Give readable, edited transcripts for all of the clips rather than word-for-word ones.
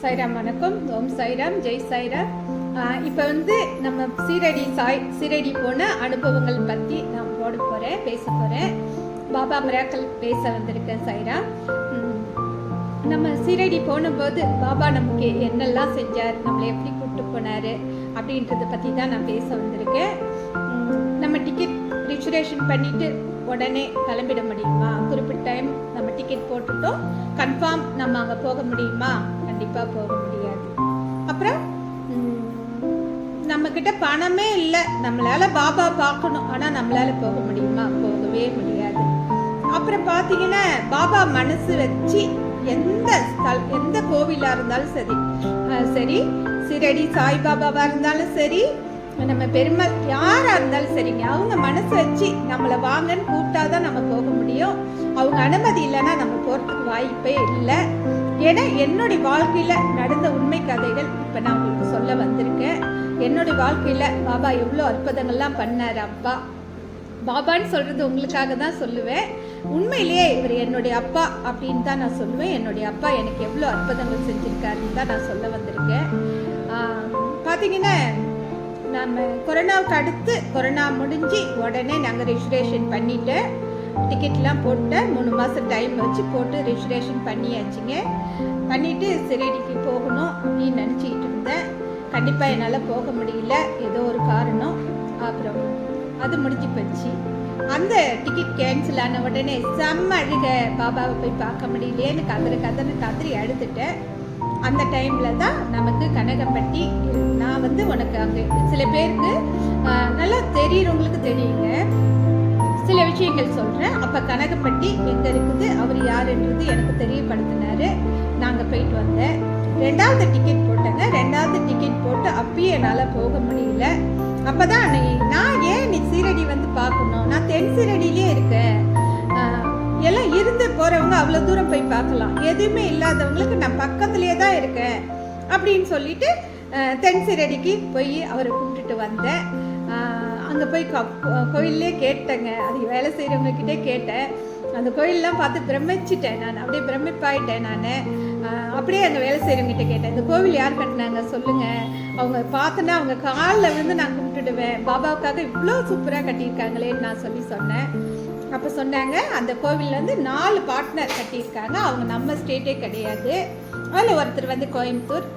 சாய்ராம் வணக்கம். ஓம் சாய்ராம், ஜெய் சாய்ராம். இப்போ நம்ம சீரடி போன அனுபவங்கள் பற்றி நான் பேச போகிறேன். பாபா மிராக்கல் பேச வந்திருக்கேன். சாய்ராம், நம்ம சீரடி போனபோது பாபா நமக்கு என்னெல்லாம் செஞ்சார், நம்மளை எப்படி கூப்பிட்டு போனார் அப்படின்றத பற்றி தான் நான் பேச வந்திருக்கேன். நம்ம டிக்கெட் ரிசர்வேஷன் பண்ணிவிட்டு உடனே கிளம்பிட முடியுமா? குறிப்பிட்ட டைம் நம்ம டிக்கெட் போட்டுட்டோம், கன்ஃபார்ம் நம்ம அங்கே போக முடியுமா? கண்டிப்பாக போக முடியாது. அப்புறம் நம்மக்கிட்ட பணமே இல்லை, நம்மளால பாபா பார்க்கணும், ஆனால் நம்மளால போக முடியுமா? போகவே முடியாது. அப்புறம் பார்த்தீங்கன்னா பாபா மனசு வச்சு எந்த கோவிலாக இருந்தாலும் சரி, சீரடி சாய்பாபாவாக இருந்தாலும் சரி, நம்ம பெருமாள் யாராக இருந்தாலும் சரிங்க, அவங்க மனசு வச்சு நம்மளை வாங்கன்னு கூப்பிட்டாதான் நம்ம போக முடியும். அவங்க அனுமதி இல்லைன்னா நம்ம போகிறதுக்கு வாய்ப்பே இல்லை. ஏன்னா என்னுடைய வாழ்க்கையில் நடந்த உண்மை கதைகள் இப்போ நான் உங்களுக்கு சொல்ல வந்திருக்கேன். என்னுடைய வாழ்க்கையில் பாபா எவ்வளோ அற்புதங்கள்லாம் பண்ணார். பாபான்னு சொல்கிறது உங்களுக்காக தான் சொல்லுவேன். உண்மையிலேயே இவர் என்னுடைய அப்பா அப்படின்னு தான் நான் சொல்லுவேன். என்னுடைய அப்பா எனக்கு எவ்வளோ அற்புதங்கள் செஞ்சுருக்காருன்னு தான் நான் சொல்ல வந்திருக்கேன். பார்த்தீங்கன்னா, நம்ம கொரோனாவுக்கு அடுத்து கொரோனா முடிஞ்சு உடனே நாங்கள் ரிஜிஸ்ட்ரேஷன் பண்ணிவிட்டு டிக்கெட்லாம் போட்டு 3 மாதம் டைம் வச்சு போட்டு ரிஜிஸ்ட்ரேஷன் பண்ணியாச்சுங்க. பண்ணிவிட்டு சிரடிக்கு போகணும் அப்படின்னு நினச்சிக்கிட்டு இருந்தேன். கண்டிப்பாக என்னால் போக முடியல, ஏதோ ஒரு காரணம். அப்புறம் அது முடிஞ்சு போச்சு. அந்த டிக்கெட் கேன்சல் ஆன உடனே செம்ம அழுக, பாபாவை போய் பார்க்க முடியலையேன்னு கதறி அழுதுட்டேன். அந்த டைமில் தான் நமக்கு கனகம்பட்டி, நான் உனக்கு அங்கே சில பேருக்கு நல்லா தெரியுறவங்களுக்கு தெரியுங்க, சில விஷயங்கள் சொல்கிறேன். அப்போ கனகம்பட்டி எங்கே இருக்குது, அவர் யாருன்றது எனக்கு தெரியப்படுத்தினார். நாங்கள் போயிட்டு வந்தேன். 2வது டிக்கெட் போட்டேங்க. 2வது டிக்கெட் போட்டு அப்பயே என்னால் போக முடியல. அப்போ தான் நான் ஏன் நீ சீரடி பார்க்கணும், நான் தென் சீரடியிலே இருக்கேன், எல்லாம் இருந்து போகிறவங்க அவ்வளோ தூரம் போய் பார்க்கலாம், எதுவுமே இல்லாதவங்களுக்கு நான் பக்கத்துலேயே தான் இருக்கேன் அப்படின்னு சொல்லிட்டு தென் சீரடிக்கு போய் அவரை கூப்பிட்டுட்டு வந்தேன். அங்கே போய் கோயிலே கேட்டேங்க, அது வேலை செய்கிறவங்கக்கிட்டே கேட்டேன். அந்த கோயிலெலாம் பார்த்து பிரமிச்சிட்டேன், நான் அப்படியே பிரமிப்பாயிட்டேன். நான் அப்படியே அங்கே வேலை செய்கிறவங்ககிட்ட கேட்டேன், இந்த கோவில் யார் கட்டினாங்க சொல்லுங்கள், அவங்க பார்த்தோன்னா அவங்க காலில் நான் கும்பிட்டுடுவேன், பாபாவுக்காக இவ்வளோ சூப்பராக கட்டியிருக்காங்களேன்னு நான் சொன்னேன். அப்போ சொன்னாங்க, அந்த கோவிலில் 4 பார்ட்னர் கட்டியிருக்காங்க, அவங்க நம்ம ஸ்டேட்டே கிடையாது. அதில் ஒருத்தர் கோயம்புத்தூர்,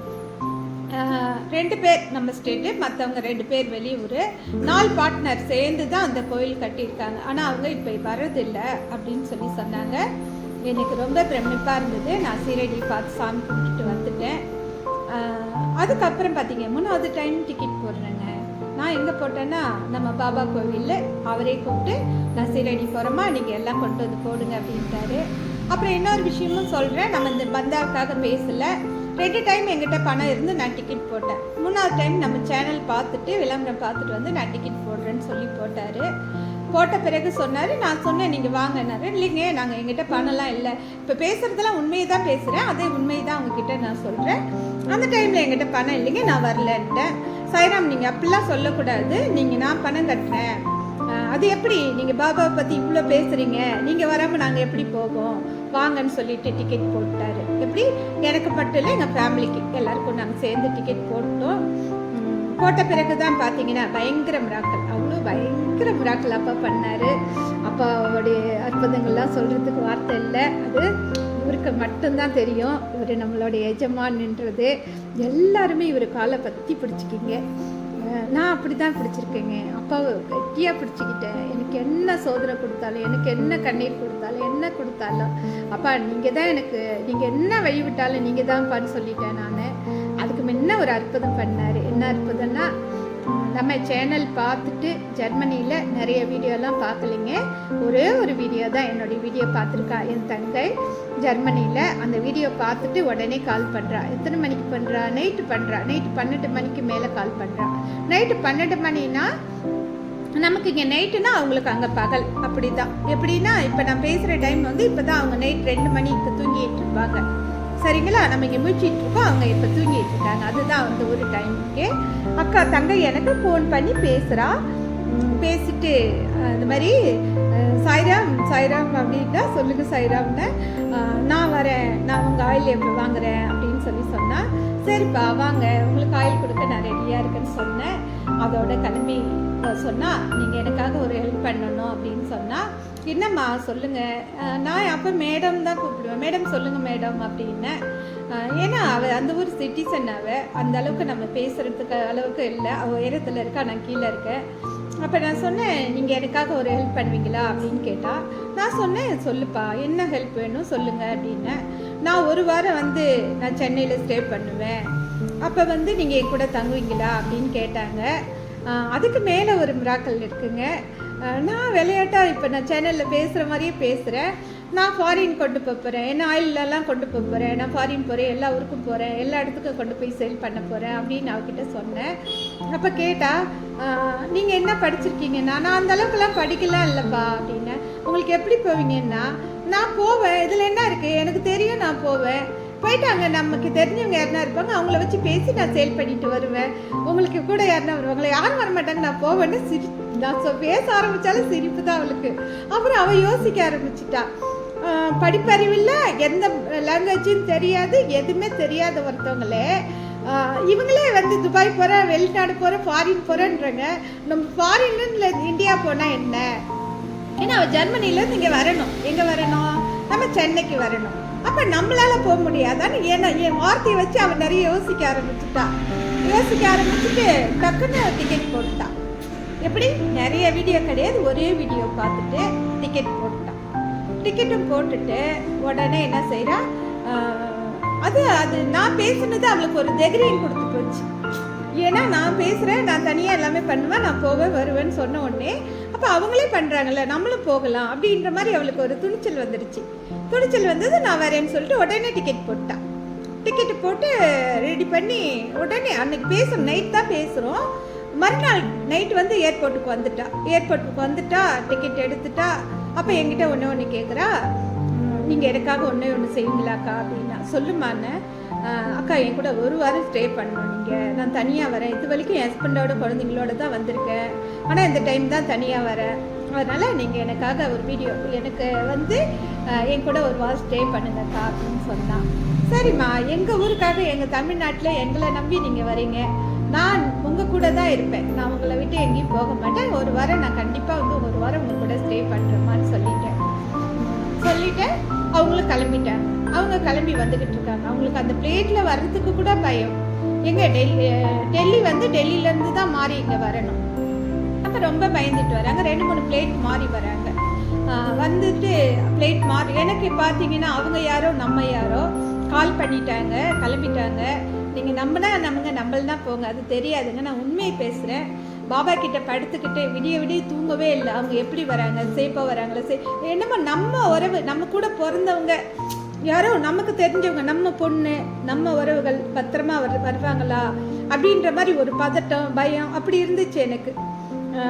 2 பேர் நம்ம ஸ்டேட்டு, மற்றவங்க 2 பேர் வெளியூர். 4 பார்ட்னர் சேர்ந்து தான் அந்த கோயில் கட்டியிருக்காங்க. ஆனால் அவங்க இப்போ வர்றதில்லை அப்படின்னு சொன்னாங்க. எனக்கு ரொம்ப பிரமிப்பாக இருந்தது. நான் சீரடி பார்த்து சாமி கும்பிட்டுட்டு வந்துட்டேன். அதுக்கப்புறம் பார்த்தீங்க, 3வது டைம் டிக்கெட் போடுறேங்க. நான் எங்கே போட்டேன்னா, நம்ம பாபா கோவிலில் அவரே கூப்பிட்டு, நான் சீரடி போகிறோமா, நீங்கள் எல்லாம் கொண்டு வந்து போடுங்க அப்படின்ட்டாரு. அப்புறம் இன்னொரு விஷயமும் சொல்கிறேன், நம்ம இந்த பந்தாவுக்காக பேசலை. 2 டைம் எங்கிட்ட பணம் இருந்து நான் டிக்கெட் போட்டேன். 3வது டைம் நம்ம சேனல் பார்த்துட்டு விளம்பரம் பார்த்துட்டு நான் டிக்கெட் போடுறேன்னு சொல்லி போட்டார். போட்ட பிறகு சொன்னார், நான் சொன்னேன் நீங்கள் வாங்கினாரு. இல்லைங்க, நாங்கள் எங்கிட்ட பணம்லாம் இல்லை, இப்போ பேசுகிறதெல்லாம் உண்மையை தான் பேசுகிறேன், அதே உண்மையை தான் அவங்கக்கிட்ட நான் சொல்கிறேன். அந்த டைமில் எங்கிட்ட பணம் இல்லைங்க, நான் வரலன்ட்டேன். சாய்ராம், நீங்கள் அப்படிலாம் சொல்லக்கூடாது, நான் பணம் கட்டுறேன், அது எப்படி நீங்கள் பாபாவை பற்றி இவ்வளோ பேசுகிறீங்க, நீங்கள் வராமல் நாங்கள் எப்படி போவோம், வாங்கன்னு சொல்லிட்டு டிக்கெட் போட்டார். எப்படி எனக்கு மட்டும் இல்லை, எங்கள் ஃபேமிலிக்கு எல்லாருக்கும் நாங்கள் சேர்ந்து டிக்கெட் போட்டோம். போட்ட பிறகு தான் பார்த்தீங்கன்னா பயங்கர மிராக்கள், அவ்வளோ பயங்கர மிராக்கள் அப்பா பண்ணார். அப்பாவுடைய அற்புதங்கள்லாம் சொல்கிறதுக்கு வார்த்தை இல்லை, அது இவருக்கு மட்டும்தான் தெரியும். இவர் நம்மளுடைய எஜமான்ன்றது. எல்லாருமே இவர் காலை பற்றி பிடிச்சிக்கிங்க. நான் அப்படி தான் பிடிச்சிருக்கேங்க, அப்பாவை கட்டியாக பிடிச்சிக்கிட்டேன். எனக்கு என்ன சோதனை கொடுத்தாலும், எனக்கு என்ன கண்ணீர் கொடுத்தாலும், என்ன கொடுத்தாலும், அப்பா நீங்கள் தான் எனக்கு, நீங்கள் என்ன வழி விட்டாலும் நீங்கள் தான்ப்பான்னு சொல்லிட்டேன் நான். அதுக்கு முன்ன ஒரு அற்புதம் பண்ணார். என்ன அற்புதம்னா, நம்ம சேனல் பார்த்துட்டு ஜெர்மனியில் நிறைய வீடியோலாம் பார்க்கலைங்க, ஒரே ஒரு வீடியோ தான் என்னுடைய வீடியோ பார்த்துருக்கா என் தங்கை ஜெர்மனியில். அந்த வீடியோ பார்த்துட்டு உடனே கால் பண்ணுறா. எத்தனை மணிக்கு பண்ணுறா? நைட்டு பண்ணுறா. நைட்டு 12 மணிக்கு மேலே கால் பண்ணுறா. நைட்டு 12 மணினா நமக்கு இங்கே நைட்டுனா அவங்களுக்கு அங்கே பகல். அப்படி தான். எப்படின்னா, இப்போ நான் பேசுகிற டைம் இப்போ தான் அவங்க நைட் 2 மணிக்கு தூங்கிட்டு இருப்பாங்க. சரிங்களா, நம்ம இங்கே முடிச்சிட்டு இருக்கோம், அவங்க இப்போ தூங்கிட்டு இருக்காங்க. அதுதான் ஒரு டைமுக்கு அக்கா தங்கை எனக்கு ஃபோன் பண்ணி பேசுகிறா. பேசிட்டு இந்த மாதிரி சாய்ராம் அப்படின்னா சொல்லுங்கள் சாய்ராம்னு, நான் வரேன், நான் உங்கள் ஆயில் எப்படி வாங்குறேன் அப்படின்னு சொன்னால், சரிப்பா வாங்க, உங்களுக்கு ஆயில் கொடுக்க நான் ரெடியாக இருக்கேன்னு சொன்னேன். அதோட கிளம்பி சொன்னால் நீங்கள் எனக்காக ஒரு ஹெல்ப் பண்ணணும் அப்படின்னு சொன்னால், என்னம்மா சொல்லுங்கள். நான் அப்போ மேடம் தான் கூப்பிடுவேன். மேடம் சொல்லுங்கள் மேடம் அப்படின்னேன். ஏன்னா அவள் அந்த ஊர் சிட்டிசன், அவள் அந்த அளவுக்கு நம்ம பேசுகிறதுக்கு அளவுக்கு இல்லை. அவள் உயரத்தில் இருக்கா, நான் கீழே இருக்கேன். அப்போ நான் சொன்னேன், நீங்கள் எனக்காக ஒரு ஹெல்ப் பண்ணுவீங்களா அப்படின்னு கேட்டால், நான் சொன்னேன் சொல்லுப்பா என்ன ஹெல்ப் வேணும் சொல்லுங்கள் அப்படின்னேன். நான் ஒரு வாரம் நான் சென்னையில் ஸ்டே பண்ணுவேன், அப்போ நீங்கள் என் கூட தங்குவீங்களா அப்படின்னு கேட்டாங்க. அதுக்கு மேலே ஒரு மிராக்கல் இருக்குங்க. நான் விளையாட்டாக இப்போ நான் சேனலில் பேசுகிற மாதிரியே பேசுகிறேன். நான் ஃபாரின் கொண்டு போகிறேன், என்ன ஆயிலெலாம் கொண்டு போகிறேன், நான் ஃபாரின் போகிறேன், எல்லா ஊருக்கும் போகிறேன், எல்லா இடத்துக்கும் கொண்டு போய் சேல் பண்ண போகிறேன் அப்படின்னு அவகிட்ட சொன்னேன். அப்போ கேட்டால், நீங்கள் என்ன படிச்சிருக்கீங்கன்னா, நான் அந்தளவுக்குலாம் படிக்கலாம் இல்லைப்பா அப்படின்னேன். உங்களுக்கு எப்படி போவீங்கன்னா, நான் போவேன், இதில் என்ன இருக்குது எனக்கு தெரியும், நான் போவேன், போயிட்டு அங்கே நமக்கு தெரிஞ்சவங்க யாருனா இருப்பாங்க, அவங்கள வச்சு பேசி நான் சேல் பண்ணிட்டு வருவேன். உங்களுக்கு கூட யாருனா வருவாங்களே, யாரும் வரமாட்டாங்க, நான் போவேன்னு நான் பேச ஆரம்பித்தாலும் சிரிப்பு தான் அவளுக்கு. அப்புறம் அவள் யோசிக்க ஆரம்பிச்சிட்டா. படிப்பறிவில்லை, எந்த லாங்குவேஜும் தெரியாது, எதுவுமே தெரியாத ஒருத்தவங்களே இவங்களே துபாய் போகிறேன், வெளிநாடு போகிறேன், ஃபாரின் போகிறேன்றாங்க. நம்ம ஃபாரின்ல இந்தியா போனால் என்ன? ஏன்னா அவள் ஜெர்மனிலேருந்து இங்கே வரணும். எங்கே வரணும்? நம்ம சென்னைக்கு வரணும். அப்போ நம்மளால் போக முடியாதான்னு என் வார்த்தையை வச்சு அவள் நிறைய யோசிக்க ஆரம்பிச்சுட்டு டக்குன்னு டிக்கெட் போட்டுட்டான். எப்படி? நிறைய வீடியோ கிடையாது, ஒரே வீடியோ பார்த்துட்டு டிக்கெட் போட்டுட்டான். டிக்கெட்டும் போட்டுட்டு உடனே என்ன செய்கிறா, அது நான் பேசுனது அவளுக்கு ஒரு தைரியம் கொடுத்து போச்சு. ஏன்னா நான் பேசுகிறேன், நான் தனியாக எல்லாமே பண்ணுவேன், நான் போவேன் வருவேன்னு சொன்ன உடனே அப்போ அவங்களே பண்ணுறாங்கல்ல, நம்மளும் போகலாம் அப்படின்ற மாதிரி அவளுக்கு ஒரு துணிச்சல் வந்துடுச்சு. துணிச்சல் வந்தது, நான் வரேன்னு சொல்லிட்டு உடனே டிக்கெட் போட்டான். டிக்கெட்டு போட்டு ரெடி பண்ணி உடனே அன்னைக்கு பேசுகிறோம், நைட் தான் பேசுகிறோம். மறுநாள் நைட்டு ஏர்போர்ட்டுக்கு வந்துட்டா, டிக்கெட் எடுத்துட்டா. அப்போ என்கிட்ட ஒன்று கேட்குறா, நீங்கள் எனக்காக ஒன்று செய்வீங்களாக்கா அப்படின்னா. சொல்லுமான்னு. அக்கா என் கூட ஒரு வாரம் ஸ்டே பண்ணணும், நான் தனியாக வரேன், இது வரைக்கும் என் ஹஸ்பண்டோட குழந்தைங்களோட தான் வந்திருக்கேன், ஆனால் இந்த டைம் தான் தனியாக வரேன், அதனால் நீங்கள் எனக்காக ஒரு வீடியோ எனக்கு என் கூட ஒரு வாரம் ஸ்டே பண்ணுங்கக்கா அப்படின்னு சொன்னான். சரிம்மா, எங்கள் ஊருக்காக எங்கள் தமிழ்நாட்டில் எங்களை நம்பி நீங்கள் வரீங்க, நான் உங்கள் கூட தான் இருப்பேன், நான் உங்களை விட்டு எங்கேயும் போக மாட்டேன், ஒரு வாரம் நான் கண்டிப்பாக ஒரு வாரம் உங்கள் கூட ஸ்டே பண்ணுறேம்மான்னு சொல்லிட்டு அவங்களும் கிளம்பிட்டாங்க. அவங்க கிளம்பி வந்துக்கிட்டு இருக்காங்க. அவங்களுக்கு அந்த பிளேட்டில் வர்றதுக்கு கூட பயம். எங்கே டெல்லி டெல்லியிலேருந்து தான் மாறி இங்கே வரணும். அப்போ ரொம்ப பயந்துட்டு வராங்க. 2-3 பிளேட் மாறி வராங்க. வந்துட்டு பிளேட் மாறி எனக்கு பார்த்தீங்கன்னா அவங்க யாரோ நம்ம யாரோ கால் பண்ணிட்டாங்க, கிளம்பிட்டாங்க. நீங்கள் நம்மள போங்க, அது தெரியாதுங்க, நான் உண்மையை பேசுகிறேன். பாபா கிட்ட படுத்துக்கிட்டு விடிய தூங்கவே இல்லை. அவங்க எப்படி வராங்க, சேஃபாக வராங்களா, என்னமோ நம்ம உறவு, நம்ம கூட பிறந்தவங்க யாரோ நமக்கு தெரிஞ்சவங்க, நம்ம பொண்ணு, நம்ம உறவுகள் பத்திரமா வருவாங்களா அப்படின்ற மாதிரி ஒரு பதட்டம், பயம் அப்படி இருந்துச்சு எனக்கு.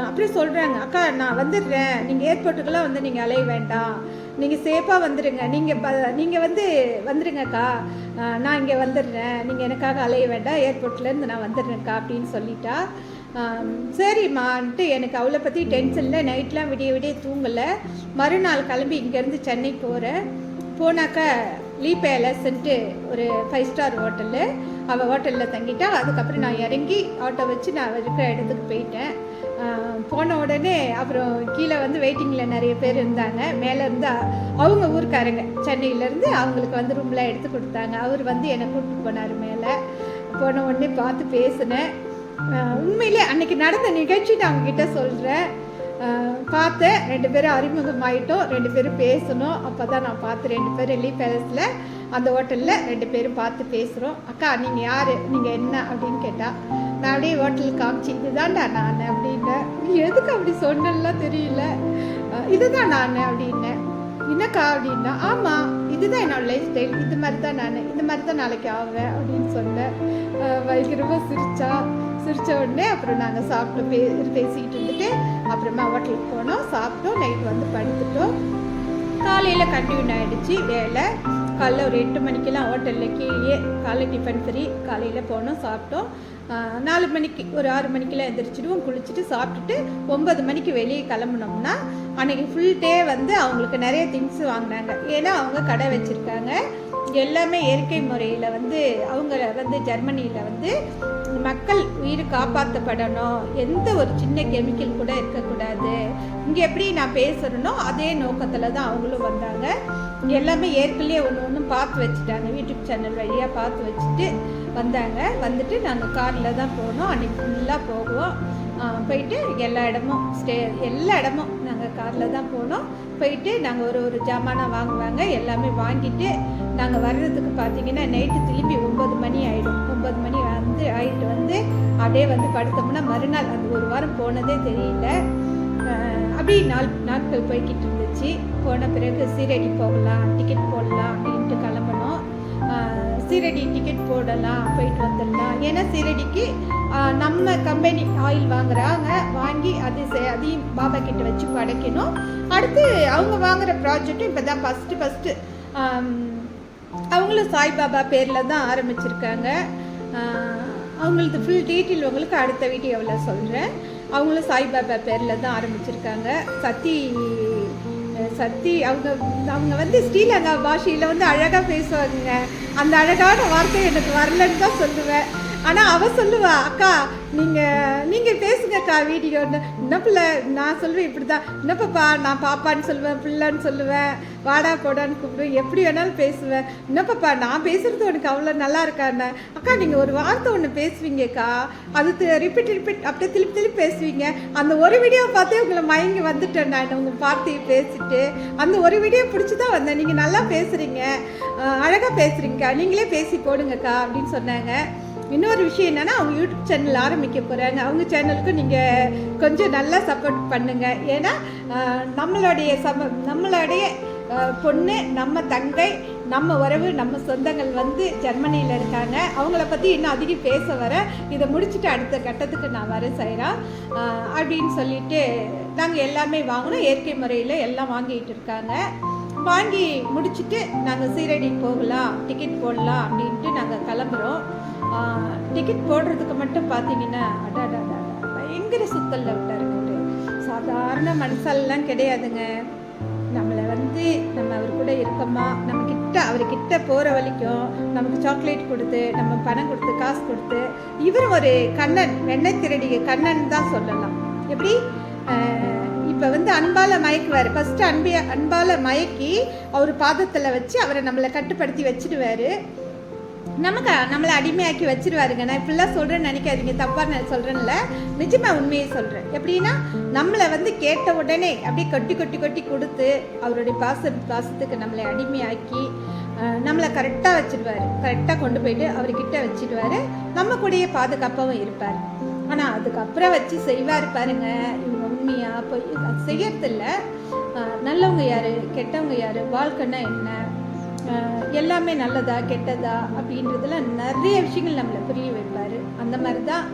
அப்படியே சொல்கிறாங்க, அக்கா நான் வந்துடுறேன், நீங்கள் ஏர்போர்ட்டுக்கெல்லாம் நீங்கள் அலைய வேண்டாம், நீங்கள் சேஃபாக வந்துடுங்க, நீங்கள் வந்துடுங்கக்கா, நான் இங்கே வந்துடுறேன், நீங்கள் எனக்காக அலைய வேண்டாம், ஏர்போர்ட்லேருந்து நான் வந்துடுறேன்க்கா அப்படின்னு சொல்லிட்டா. சரிம்மான்ட்டு எனக்கு அவளை பற்றி டென்ஷன் இல்லை. நைட்லாம் விடிய தூங்கலை. மறுநாள் கிளம்பி இங்கேருந்து சென்னை போனாக்கா லீ பேலஸ்ன்ட்டு ஒரு 5 ஸ்டார் ஹோட்டலு, அவள் ஹோட்டலில் தங்கிட்டா. அதுக்கப்புறம் நான் இறங்கி ஆட்டோ வச்சு நான் இருக்கிற இடத்துக்கு போயிட்டேன். போன உடனே அப்புறம் கீழே வெயிட்டிங்கில் நிறைய பேர் இருந்தாங்க. மேலே இருந்து அவங்க ஊருக்காரங்க சென்னையிலேருந்து அவங்களுக்கு ரூம்லாம் எடுத்து கொடுத்தாங்க. அவர் என்னை கூப்பிட்டு போனார். மேலே போன உடனே பார்த்து பேசினேன். உண்மையிலே அன்றைக்கி நடந்த நிகழ்ச்சி நான் அவங்ககிட்ட சொல்கிறேன். பார்த்தேன், 2 பேரும் அறிமுகமாயிட்டோம், 2 பேரும் பேசணும். அப்போ தான் நான் பார்த்து 2 பேரும் லீ பேலஸில் அந்த ஹோட்டலில் 2 பேரும் பார்த்து பேசுகிறோம். அக்கா நீங்கள் யார், நீங்கள் என்ன அப்படின்னு கேட்டால், நான் அப்படியே ஹோட்டலுக்கு காமிச்சு இதுதான்டா நான் அப்படின்னேன். எதுக்கு அப்படி சொன்னலாம் தெரியல, இதுதான் நான் அப்படின்னேன். என்னக்கா அப்படின்னா, ஆமாம் இதுதான் என்னோடய லைஃப் ஸ்டைல், இது மாதிரி தான் நான், இந்த மாதிரி தான் நாளைக்கு ஆவேன் அப்படின்னு சொன்னேன். பயங்கரமாக சிரித்த உடனே அப்புறம் நாங்கள் சாப்பிட்டு பேசிக்கிட்டு இருந்துட்டு அப்புறமா ஹோட்டலுக்கு போனோம், சாப்பிட்டோம், நைட்டு படுத்துட்டோம். காலையில் கண்டினியூ ஆகிடுச்சு வேலை. காலைல ஒரு 8 மணிக்கெல்லாம் ஹோட்டலில் கீழே காலைல டிஃபன் ஃப்ரீ. காலையில் போனோம், சாப்பிட்டோம். 4 மணிக்கு ஒரு 6 மணிக்கெல்லாம் எந்திரிச்சிடுவோம், குளிச்சுட்டு சாப்பிட்டுட்டு 9 மணிக்கு வெளியே கிளம்புனோம்னா அன்றைக்கி ஃபுல் டே அவங்களுக்கு நிறைய திங்ஸ் வாங்கினாங்க. ஏன்னா அவங்க கடை வச்சுருக்காங்க. எல்லாமே இயற்கை முறையில் வந்து அவங்கள வந்து ஜெர்மனியில் வந்து மக்கள் உயிர் காப்பாற்றப்படணும், எந்த ஒரு சின்ன கெமிக்கல் கூட இருக்கக்கூடாது, இங்கே எப்படி நான் பேசுகிறேனோ அதே நோக்கத்தில் தான் அவங்களும் வந்தாங்க. எல்லாமே ஏற்கனவே ஒன்று பார்த்து வச்சுட்டாங்க, யூடியூப் சேனல் வழியாக பார்த்து வச்சுட்டு வந்தாங்க. வந்துட்டு நாங்கள் காரில் தான் போனோம், அன்றைக்கி ஃபுல்லாக போவோம். போயிட்டு எல்லா இடமும் நாங்கள் காரில் தான் போனோம். போயிட்டு நாங்கள் ஒரு ஜாமானை வாங்குவாங்க, எல்லாமே வாங்கிட்டு நாங்கள் வர்றதுக்கு பார்த்தீங்கன்னா நைட்டு திரும்பி 9 மணி ஆகிடும். 9 மணி ஆகிட்டு வந்து அப்படியே வந்து படுத்தோம்னா மறுநாள் அந்த ஒரு வாரம் போனதே தெரியல. அப்படியே நாட்கள் போய்கிட்டு இருந்துச்சு. போன பிறகு சீரடி போகலாம், டிக்கெட் போடலாம் அப்படின்ட்டு கிளம்பணும். சீரடி டிக்கெட் போடலாம், போயிட்டு வந்துடலாம். ஏன்னா சீரடிக்கு நம்ம கம்பெனி ஆயில் வாங்குறாங்க, வாங்கி அதையும் பாபா கிட்ட வச்சு படைக்கணும். அடுத்து அவங்க வாங்குகிற ப்ராஜெக்டும் இப்போ தான் ஃபஸ்ட்டு அவங்களும் சாய்பாபா பேரில் தான் ஆரம்பிச்சிருக்காங்க. அவங்களது ஃபுல் டீட்டெயில் உங்களுக்கு அடுத்த வீடியோவில் சொல்கிறேன். அவங்களும் சாய்பாபா பேரில் தான் ஆரம்பிச்சிருக்காங்க. சத்தி அவங்க வந்து ஸ்ரீலங்கா பாஷையில் வந்து அழகாக பேசுவாங்க. அந்த அழகான வார்த்தை எனக்கு வரலன்னு தான் சொல்லுவேன். ஆனால் அவள் சொல்லுவா, அக்கா நீங்கள் பேசுங்கக்கா வீடியோன்னு. என்ன பிள்ளை நான் சொல்லுவேன் இப்படி தான், என்னப்பா நான் பாப்பான்னு சொல்லுவேன், பிள்ளைன்னு சொல்லுவேன், வாடா போடான்னு கூப்பிடுவேன், எப்படி வேணாலும் பேசுவேன். என்னப்பா நான் பேசுகிறது உனக்கு அவ்வளோ நல்லா இருக்காண்ணே. அக்கா நீங்கள் ஒரு வார்த்தை ஒன்று பேசுவீங்கக்கா, அது ரிப்பீட் அப்படியே திருப்பி பேசுவீங்க. அந்த ஒரு வீடியோ பார்த்தே உங்களை மயங்கி வந்துட்டேன் நான், உங்கள் வார்த்தையை பேசிட்டு. அந்த ஒரு வீடியோ பிடிச்சி தான் வந்தேன். நீங்கள் நல்லா பேசுகிறீங்க, அழகாக பேசுகிறீங்கக்கா, நீங்களே பேசி போடுங்கக்கா அப்படின்னு சொன்னாங்க. இன்னொரு விஷயம் என்னென்னா, அவங்க யூடியூப் சேனல் ஆரம்பிக்க போகிறாங்க. அவங்க சேனலுக்கு நீங்கள் கொஞ்சம் நல்லா சப்போர்ட் பண்ணுங்கள். ஏன்னா நம்மளுடைய பொண்ணு, நம்ம தங்கை, நம்ம உறவு, நம்ம சொந்தங்கள் வந்து ஜெர்மனியில் இருக்காங்க. அவங்கள பற்றி இன்னும் அதிகம் பேச வர, இதை முடிச்சுட்டு அடுத்த கட்டத்துக்கு நான் வர செய்கிறேன் அப்படின்னு சொல்லிட்டு நாங்கள் எல்லாமே வாங்கினோம். இயற்கை முறையில் எல்லாம் வாங்கிட்டு இருக்காங்க. வாங்கி முடிச்சுட்டு நாங்கள் சீரடி போகலாம், டிக்கெட் போடலாம் அப்படின்ட்டு நாங்கள் கிளம்புறோம். டிக்கெட் போடுறதுக்கு மட்டும் பார்த்தீங்கன்னா பயங்கர சுத்தல்ல விட்டாருங்க. சாதாரண மனசாலெலாம் கிடையாதுங்க. நம்மளை வந்து நம்ம அவர் கூட இருக்கோமா, அவர்கிட்ட போகிற வரைக்கும் நமக்கு சாக்லேட் கொடுத்து, நம்ம பணம் கொடுத்து, காசு கொடுத்து, இவர் ஒரு கண்ணன், வெண்ணெய் திருடிய கண்ணன் தான் சொல்லலாம். எப்படி இப்போ வந்து அன்பால் மயக்குவார். ஃபஸ்ட்டு அன்பால் மயக்கி அவர் பாதத்தில் வச்சு அவரை நம்மளை கட்டுப்படுத்தி வச்சுடுவார். நம்மளை அடிமையாக்கி வச்சிருவாருங்க. நான் இப்படிலாம் சொல்கிறேன்னு நினைக்காதீங்க, தப்பாக நான் சொல்கிறேன்ல, நிஜமாக உண்மையை சொல்கிறேன். எப்படின்னா நம்மளை வந்து கேட்ட உடனே அப்படியே கொட்டி கொடுத்து அவருடைய பாசத்துக்கு நம்மளை அடிமையாக்கி நம்மளை கரெக்டாக வச்சுடுவார். கரெக்டாக கொண்டு போயிட்டு அவர்கிட்ட வச்சுடுவார். நம்ம கூடயே பாதுகாப்பாகவும் இருப்பார். ஆனால் அதுக்கப்புறம் வச்சு செய்வார் பாருங்க. இவங்க உண்மையாக போய் செய்யறதில்ல. நல்லவங்க யார், கெட்டவங்க யார், வாழ்க்கைன்னா என்ன, எல்லாமே நல்லதா கெட்டதா அப்படின்றதுல நிறைய விஷயங்கள் நம்மளை புரிய வைப்பார். அந்த மாதிரி தான்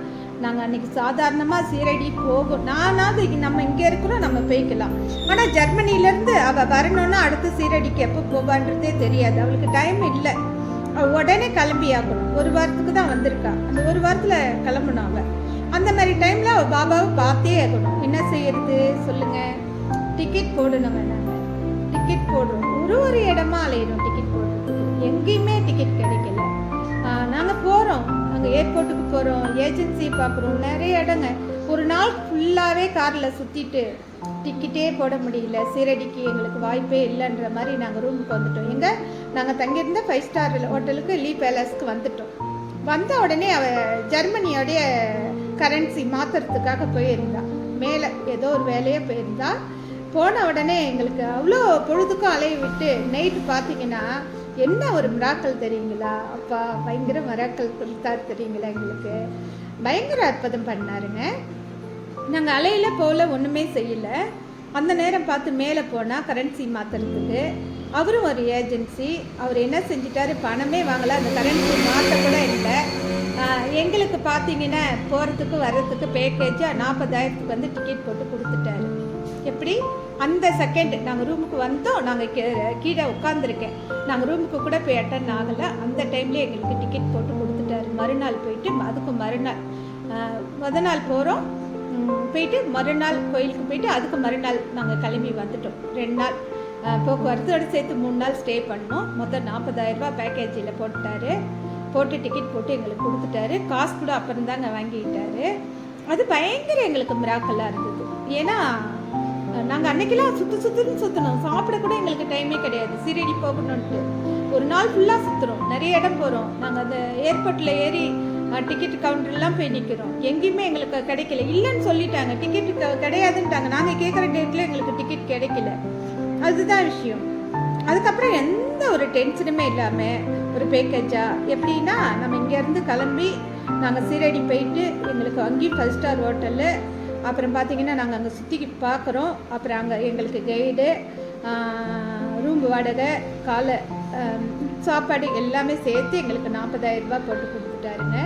நாங்கள் அன்றைக்கி சாதாரணமாக சீரடி போகும். நானாவது நம்ம இங்கே இருக்கிறோம், நம்ம போய்க்கலாம். ஆனால் ஜெர்மனிலேருந்து அவள் வரணுன்னா அடுத்து சீரடிக்கு எப்போ போவான்றதே தெரியாது. அவளுக்கு டைம் இல்லை. அவள் உடனே கிளம்பி ஆகணும். ஒரு வாரத்துக்கு தான் வந்திருக்கா. அந்த ஒரு வாரத்தில் கிளம்பணும் அவள். அந்த மாதிரி டைமில் அவள் பாபாவை பார்த்தே ஆகணும். என்ன செய்யறது சொல்லுங்கள்? டிக்கெட் போடணும். நாங்கள் டிக்கெட் போடுறோம், ஒரு இடமா அலையிடும் டிக்கெட் போடுறதுக்கு. எங்கேயுமே டிக்கெட் கிடைக்கல. நாங்கள் போகிறோம், நாங்கள் ஏர்போர்ட்டுக்கு போகிறோம், ஏஜென்சி பார்க்குறோம், நிறைய இடங்க. ஒரு நாள் ஃபுல்லாகவே காரில் சுற்றிட்டு டிக்கெட்டே போட முடியல. சீரடிக்கு எங்களுக்கு வாய்ப்பே இல்லைன்ற மாதிரி நாங்கள் ரூமுக்கு வந்துட்டோம். நாங்கள் தங்கியிருந்த 5 ஸ்டார் ஹோட்டலுக்கு லீ பேலஸ்க்கு வந்துட்டோம். வந்த உடனே அவள் ஜெர்மனியோடைய கரன்சி மாற்றுறதுக்காக போயிருந்தா. மேலே ஏதோ ஒரு வேலையாக போயிருந்தா. போன உடனே எங்களுக்கு அவ்வளோ பொழுதுக்கும் அலைய விட்டு நைட்டு பார்த்தீங்கன்னா என்ன ஒரு மிராக்கள் தெரியுங்களா? அப்பா பயங்கர மிராக்கள் கொடுத்தாரு தெரியுங்களா? எங்களுக்கு பயங்கர அற்புதம் பண்ணாருங்க. நாங்கள் அலையில் போகல, ஒன்றுமே செய்யலை. அந்த நேரம் பார்த்து மேலே போனால் கரன்சி மாற்றுறதுக்கு அவரும் ஒரு ஏஜென்சி. அவர் என்ன செஞ்சிட்டாரு, பணமே வாங்கலை, அந்த கரன்சி மாற்ற கூட இல்லை. எங்களுக்கு பார்த்தீங்கன்னா போகிறதுக்கு வர்றதுக்கு பேக்கேஜாக 40,000க்கு வந்து டிக்கெட் போட்டு கொடுத்துட்டாரு. எப்படி அந்த செகண்ட் நாங்கள் ரூமுக்கு வந்தோம், நாங்கள் கீழே உட்காந்துருக்கேன், நாங்கள் ரூமுக்கு கூட போய் அட்டன் ஆகலை. அந்த டைம்லேயே எங்களுக்கு டிக்கெட் போட்டு கொடுத்துட்டாரு. மறுநாள் போயிட்டு அதுக்கு மறுநாள் நாள் போகிறோம், போயிட்டு மறுநாள் கோயிலுக்கு போயிட்டு அதுக்கு மறுநாள் நாங்கள் கிளம்பி வந்துட்டோம். 2 நாள் போக்குவரத்தோடு சேர்த்து 3 நாள் ஸ்டே பண்ணோம். மொத்தம் 40,000 ரூபாய் பேக்கேஜில் போட்டு டிக்கெட் போட்டு எங்களுக்கு கொடுத்துட்டாரு. காசு கூட அப்புறம் தாங்க வாங்கிக்கிட்டாரு. அது பயங்கர எங்களுக்கு மிராக்கலாக இருந்தது. ஏன்னா நாங்கள் அன்னைக்கெல்லாம் சுற்றணும். சாப்பிட கூட எங்களுக்கு டைமே கிடையாது. சீரடி போகணுன்ட்டு ஒரு நாள் ஃபுல்லாக சுற்றுறோம், நிறைய இடம் போகிறோம். நாங்கள் அந்த ஏர்போர்ட்டில் ஏறி டிக்கெட் கவுண்டர்லாம் போய் நிற்கிறோம். எங்கேயுமே எங்களுக்கு கிடைக்கல. இல்லைன்னு சொல்லிட்டாங்க, டிக்கெட் கிடையாதுன்ட்டாங்க. நாங்கள் கேட்குற டேட்டில் எங்களுக்கு டிக்கெட் கிடைக்கல. அதுதான் விஷயம். அதுக்கப்புறம் எந்த ஒரு டென்ஷனுமே இல்லாமல் ஒரு பேக்கேஜாக எப்படின்னா, நம்ம இங்கேருந்து கிளம்பி நாங்கள் சீரடி போயிட்டு எங்களுக்கு அங்கேயும் 5 ஸ்டார் ஹோட்டலு, அப்புறம் பார்த்திங்கன்னா நாங்கள் அங்கே சுற்றி பார்க்குறோம். அப்புறம் அங்கே எங்களுக்கு கைடு, ரூம் வாடகை, காலை சாப்பாடு எல்லாமே சேர்த்து எங்களுக்கு 40,000 ரூபாய் போட்டு கொடுத்துட்டாருங்க.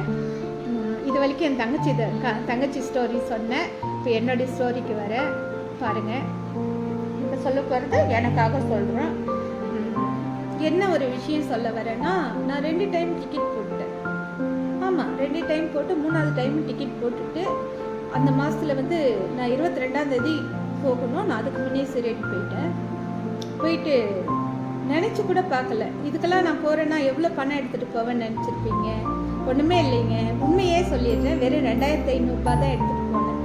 இது வரைக்கும் என் தங்கச்சி ஸ்டோரி சொன்னேன். இப்போ என்னுடைய ஸ்டோரிக்கு வர பாருங்கள். இப்போ சொல்ல போகிறது எனக்காக சொல்கிறேன். என்ன ஒரு விஷயம் சொல்ல வரேன்னா, நான் 2 டைம் டிக்கெட் போட்டுட்டேன். ஆமாம், 2 டைம் போட்டு 3வது டைம் டிக்கெட் போட்டுட்டு அந்த மாதத்தில் வந்து நான் 22ஆம் தேதி போகணும். நான் அதுக்கு முன்னே சீரடி போயிட்டு நினச்சி கூட பார்க்கல. இதுக்கெல்லாம் நான் போகிறேன்னா எவ்வளோ பணம் எடுத்துகிட்டு போவேன்னு நினச்சிருப்பீங்க. ஒன்றுமே இல்லைங்க, உண்மையே சொல்லிடுறேன். வெறும் 2,500 ரூபாய் தான் எடுத்துகிட்டு போனேன்.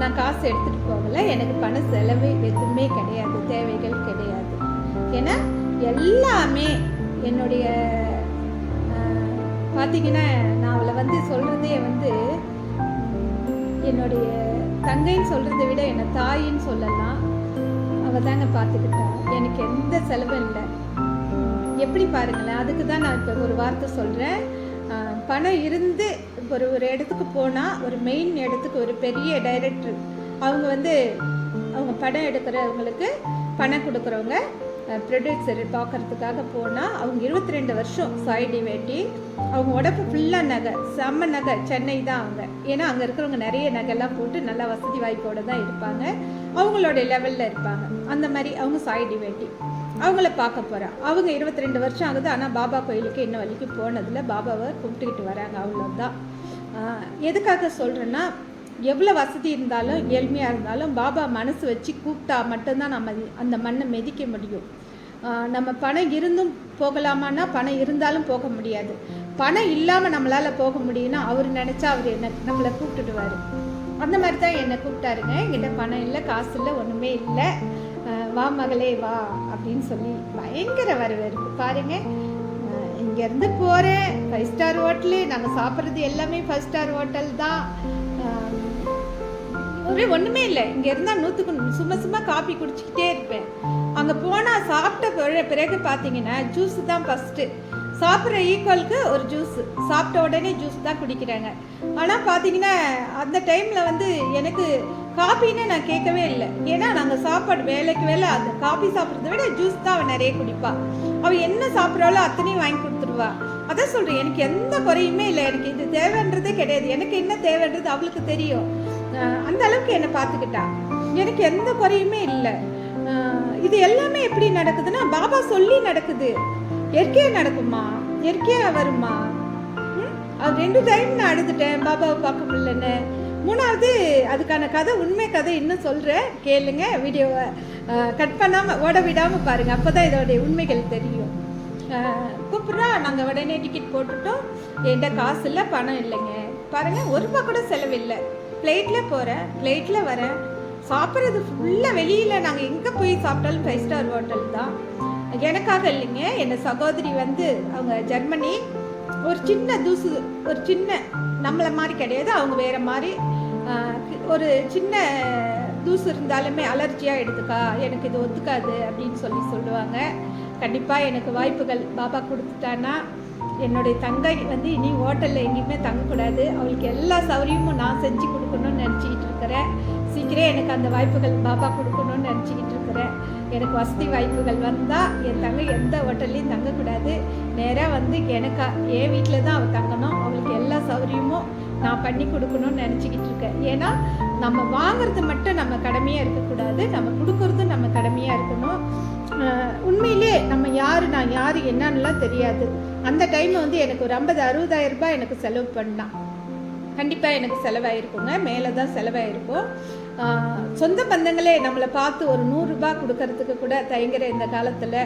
நான் காசு எடுத்துகிட்டு போகலை. எனக்கு பண செலவு எதுவுமே கிடையாது, தேவைகள் கிடையாது. ஏன்னா எல்லாமே என்னுடைய பார்த்தீங்கன்னா, நான் அவளை வந்து சொல்கிறதே வந்து என்னுடைய தங்கைன்னு சொல்கிறத விட என்னை தாயின்னு சொல்லலாம். அவள் தாங்க பார்த்துக்கிட்டா. எனக்கு எந்த செலவும் இல்லை. எப்படி பாருங்களேன். அதுக்கு தான் நான் இப்போ ஒரு வார்த்தை சொல்கிறேன். பணம் இருந்து ஒரு இடத்துக்கு போனால், ஒரு மெயின் இடத்துக்கு ஒரு பெரிய டைரக்டர் அவங்க வந்து அவங்க படம் எடுக்கிறவங்களுக்கு பணம் கொடுக்குறவங்க ப்ரொடியூசர் பார்க்குறதுக்காக போனால், அவங்க 22 வருஷம் சாய்டி வேட்டி, அவங்க உடம்பு ஃபுல்லாக நகை, செம்ம நகை. சென்னை தான் அவங்க. ஏன்னா அங்கே இருக்கிறவங்க நிறைய நகைலாம் போட்டு நல்லா வசதி வாய்ப்போடு தான் இருப்பாங்க, அவங்களோட லெவலில் இருப்பாங்க. அந்த மாதிரி அவங்க சாய்டி வேட்டி அவங்கள பார்க்க போகிறேன். அவங்க 22 வருஷம் ஆகுது. ஆனால் பாபா கோயிலுக்கு இன்னும் வரைக்கும் போனதில்லை. பாபாவை கும்பிட்டுக்கிட்டு வராங்க, அவ்வளோதான். எதுக்காக சொல்கிறேன்னா, எவ்வளோ வசதி இருந்தாலும் ஏழ்மையாக இருந்தாலும் பாபா மனசு வச்சு கூப்பிட்டா மட்டும்தான் நம்ம அந்த மண்ணை மிதிக்க முடியும். நம்ம பணம் இருந்தும் போகலாமான்னா பணம் இருந்தாலும் போக முடியாது. பணம் இல்லாமல் நம்மளால் போக முடியும்னா அவர் நினச்சா அவர் நம்மளை கூப்பிட்டுடுவார். அந்த மாதிரி தான் என்னை கூப்பிட்டாருங்க. என்கிட்ட பணம் இல்லை, காசு இல்லை, ஒன்றுமே இல்லை. வா மகளே வா அப்படின்னு சொல்லி பயங்கர வரவேற்பு பாருங்கள். இங்கேருந்து போகிறேன் 5 ஸ்டார் ஹோட்டலு. நாங்கள் சாப்பிட்றது எல்லாமே 5 ஸ்டார் ஹோட்டல் தான். ஒன்றுமே இல்லை. இங்கே இருந்தால் 100க்கு சும்மா காப்பி குடிச்சிக்கிட்டே இருப்பேன். அங்கே போனால் சாப்பிட்ட பிறகு பார்த்தீங்கன்னா ஜூஸ் தான் ஃபஸ்ட்டு. சாப்பிட்ற ஈக்குவலுக்கு ஒரு ஜூஸ், சாப்பிட்ட உடனே ஜூஸ் தான் குடிக்கிறாங்க. ஆனால் பார்த்தீங்கன்னா அந்த டைமில் வந்து எனக்கு காப்பின்னு நான் கேட்கவே இல்லை. ஏன்னா நாங்கள் சாப்பாடு வேலைக்கு வேலை அந்த காப்பி சாப்பிட்றத விட ஜூஸ் தான் அவள் நிறைய குடிப்பா. அவள் என்ன சாப்பிட்றாளோ அத்தனையும் வாங்கி கொடுத்துருவா. அதான் சொல்கிறேன், எனக்கு எந்த குறையுமே இல்லை. எனக்கு இது தேவைன்றதே கிடையாது. எனக்கு என்ன தேவைன்றது அவளுக்கு தெரியும். அந்த அளவுக்கு என்னை பார்த்துக்கிட்டா. எனக்கு எந்த குறையுமே இல்லை. இது எல்லாமே எப்படி நடக்குதுன்னா, பாபா சொல்லி நடக்குது. இயற்கையாக நடக்குமா, இயற்கையாக வருமா? அது 2 டைம் நான் அழுதுட்டேன் பாபாவை பார்க்க முடியலன்னு. 3வது அதுக்கான கதை, உண்மை கதை இன்னும் சொல்கிறேன், கேளுங்க. வீடியோவை கட் பண்ணாமல் ஓட விடாமல் பாருங்கள். அப்போ தான் இதோடைய உண்மைகள் தெரியும். கூப்பிட்றா, நாங்கள் உடனே டிக்கெட் போட்டுட்டோம். என்கிட்ட காசு இல்லை, பணம் இல்லைங்க. பாருங்கள், 1 ரூபா கூட செலவில்லை. ஃப்ளைட்டில் போகிறேன், ஃப்ளைட்டில் வரேன். சாப்பிட்றது ஃபுல்லாக வெளியில். நாங்கள் எங்கே போய் சாப்பிட்டாலும் 5 ஸ்டார் ஹோட்டல் தான். எனக்காக இல்லைங்க, என்னை சகோதரி வந்து அவங்க ஜெர்மனி. ஒரு சின்ன நம்மளை மாதிரி கிடையாது, அவங்க வேறு மாதிரி. ஒரு சின்ன தூசு இருந்தாலுமே அலர்ஜியாக எடுத்துக்கா, எனக்கு இது ஒத்துக்காது அப்படின்னு சொல்லுவாங்க. கண்டிப்பாக எனக்கு வாய்ப்புகள் பாபா கொடுத்துட்டான்னா, என்னுடைய தங்கை வந்து இனி ஹோட்டலில் எங்கேயுமே தங்கக்கூடாது. அவளுக்கு எல்லா சௌகரியமும் நான் செஞ்சு கொடுக்கணும்னு நினச்சிக்கிட்டு இருக்கிறேன். சீக்கிரம் எனக்கு அந்த வாய்ப்புகள் பாபா கொடுக்கணும்னு நினச்சிக்கிட்டு இருக்கிறேன். எனக்கு வசதி வாய்ப்புகள் வந்தால் என் தங்கை எந்த ஹோட்டல்லையும் தங்கக்கூடாது. நேராக வந்து என் வீட்டில் தான் அவள் தங்கணும். அவளுக்கு எல்லா சௌகரியமும் நான் பண்ணி கொடுக்கணும்னு நினச்சிக்கிட்டு இருக்கேன். ஏன்னா நம்ம வாங்கிறது மட்டும் நம்ம கடமையாக இருக்கக்கூடாது, நம்ம கொடுக்கறது நம்ம கடமையாக இருக்கணும். உண்மையிலே நம்ம நான் யார் என்னன்னுலாம் தெரியாது. அந்த டைமில் வந்து எனக்கு ஒரு 50,000-60,000 ரூபாய் எனக்கு செலவு பண்ணான். கண்டிப்பாக எனக்கு செலவாயிருக்குங்க, மேலே தான் செலவாயிருக்கும். சொந்த பந்தங்களே நம்மளை பார்த்து ஒரு 100 ரூபாய் கொடுக்கறதுக்கு கூட தயங்குற இந்த காலத்தில்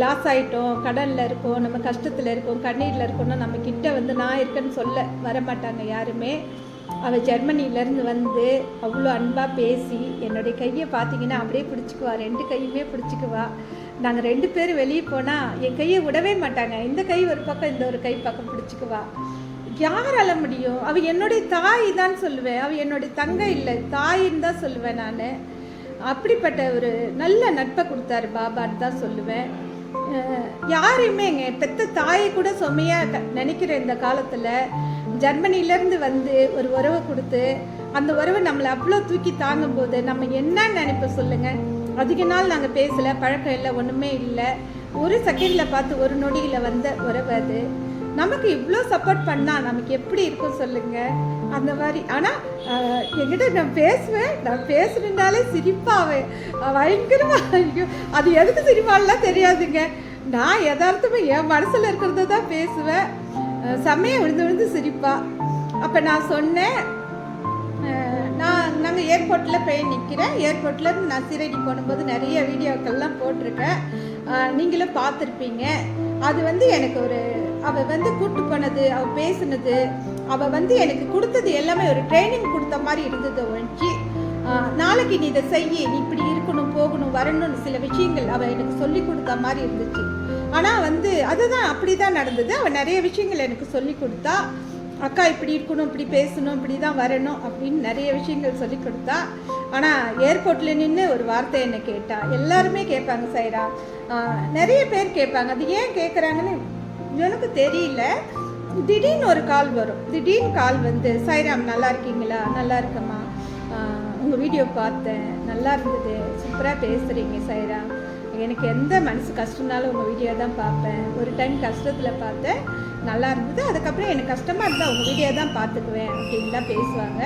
லாஸ் ஆகிட்டோம், கடனில் இருக்கோம், நம்ம கஷ்டத்தில் இருக்கோம், கண்ணீரில் இருக்கோம்னா நம்ம கிட்ட வந்து நான் இருக்கேன்னு சொல்ல வரமாட்டாங்க யாருமே. அவள் ஜெர்மனியிலேருந்து வந்து அவ்வளோ அன்பாக பேசி என்னுடைய கையை பார்த்தீங்கன்னா அப்படியே பிடிச்சிக்குவா, 2 கையுமே பிடிச்சிக்குவா. நாங்கள் 2 பேரும் வெளியே போனால் என் கையை விடவே மாட்டாங்க, இந்த கை ஒரு பக்கம் இந்த ஒரு கை பக்கம் பிடிச்சிக்குவா. யாரால முடியும்? அவள் என்னுடைய தாய் தான் சொல்லுவேன், அவள் என்னுடைய தங்கை இல்லை தாயின்னு தான் சொல்லுவேன் நான். அப்படிப்பட்ட ஒரு நல்ல நட்பை கொடுத்தாரு பாபான்னு தான் சொல்லுவேன். யாரையுமே எங்கள் பெத்த தாயை கூட சுமையாக நினைக்கிற இந்த காலத்தில் ஜெர்மனிலேருந்து வந்து ஒரு உறவை கொடுத்து அந்த உறவை நம்மளை அவ்வளோ தூக்கி தாங்கும் போது நம்ம என்ன நினைப்போம் சொல்லுங்கள். அதிக நாள் நாங்கள் பேசலை, பழக்கம் இல்லை, ஒன்றுமே இல்லை, ஒரு செகண்டில் பார்த்து ஒரு நொடியில் வந்த உறவு அது. நமக்கு இவ்வளோ சப்போர்ட் பண்ணால் நமக்கு எப்படி இருக்கும் சொல்லுங்கள். அந்த மாதிரி. ஆனால் என்கிட்ட நான் பேசுறதுனாலே சிரிப்பாவேன், பயங்கரமாக. அது எதுக்கு சிரிப்பாலாம் தெரியாதுங்க, நான் யதார்த்தமாக என் மனசில் இருக்கிறத தான் பேசுவேன். செம்மையை விழுந்து சிரிப்பா. அப்போ நான் சொன்னேன், நாங்கள் ஏர்போர்ட்டில் போய் நிற்கிறேன், ஏர்போர்ட்டில் நான் சீரடி போகும்போது நிறைய வீடியோக்கள்லாம் போட்டிருக்கேன், நீங்களும் பார்த்துருப்பீங்க. அது வந்து எனக்கு ஒரு அவள் வந்து கூப்பிட்டு போனது, அவள் பேசுனது, அவள் வந்து எனக்கு கொடுத்தது எல்லாமே ஒரு ட்ரைனிங் கொடுத்த மாதிரி இருந்தது. ஒழிச்சு நாளைக்கு நீ இதை செய்ய, நீ இப்படி இருக்கணும், போகணும், வரணும்னு சில விஷயங்கள் அவள் எனக்கு சொல்லி கொடுத்த மாதிரி இருந்துச்சு. ஆனால் வந்து அதுதான் அப்படி தான் நடந்தது. அவள் நிறைய விஷயங்கள் எனக்கு சொல்லி கொடுத்தா, அக்கா இப்படி இருக்கணும், இப்படி பேசணும், இப்படி தான் வரணும் அப்படின்னு நிறைய விஷயங்கள் சொல்லி கொடுத்தா. ஆனால் ஏர்போர்ட்டில் நின்று ஒரு வார்த்தை என்னை கேட்டா. எல்லாருமே கேட்பாங்க சைரா, நிறைய பேர் கேட்பாங்க, அது ஏன் கேட்குறாங்கன்னு எனக்கு தெரியல. திடீர்னு ஒரு கால் வரும், திடீர்னு கால் வந்து, சைராம் நல்லா இருக்கீங்களா? நல்லா இருக்கம்மா, உங்கள் வீடியோ பார்த்தேன், நல்லா இருந்தது, சூப்பராக பேசுகிறீங்க சைராம், எனக்கு எந்த மனசு கஷ்டம்னாலும் உங்கள் வீடியோ தான் பார்ப்பேன், ஒரு டைம் கஷ்டத்தில் பார்த்தேன், நல்லா இருந்தது, அதுக்கப்புறம் எனக்கு கஷ்டமாக இருந்தால் உங்கள் வீடியோ தான் பார்த்துக்குவேன் அப்படின்லாம் பேசுவாங்க.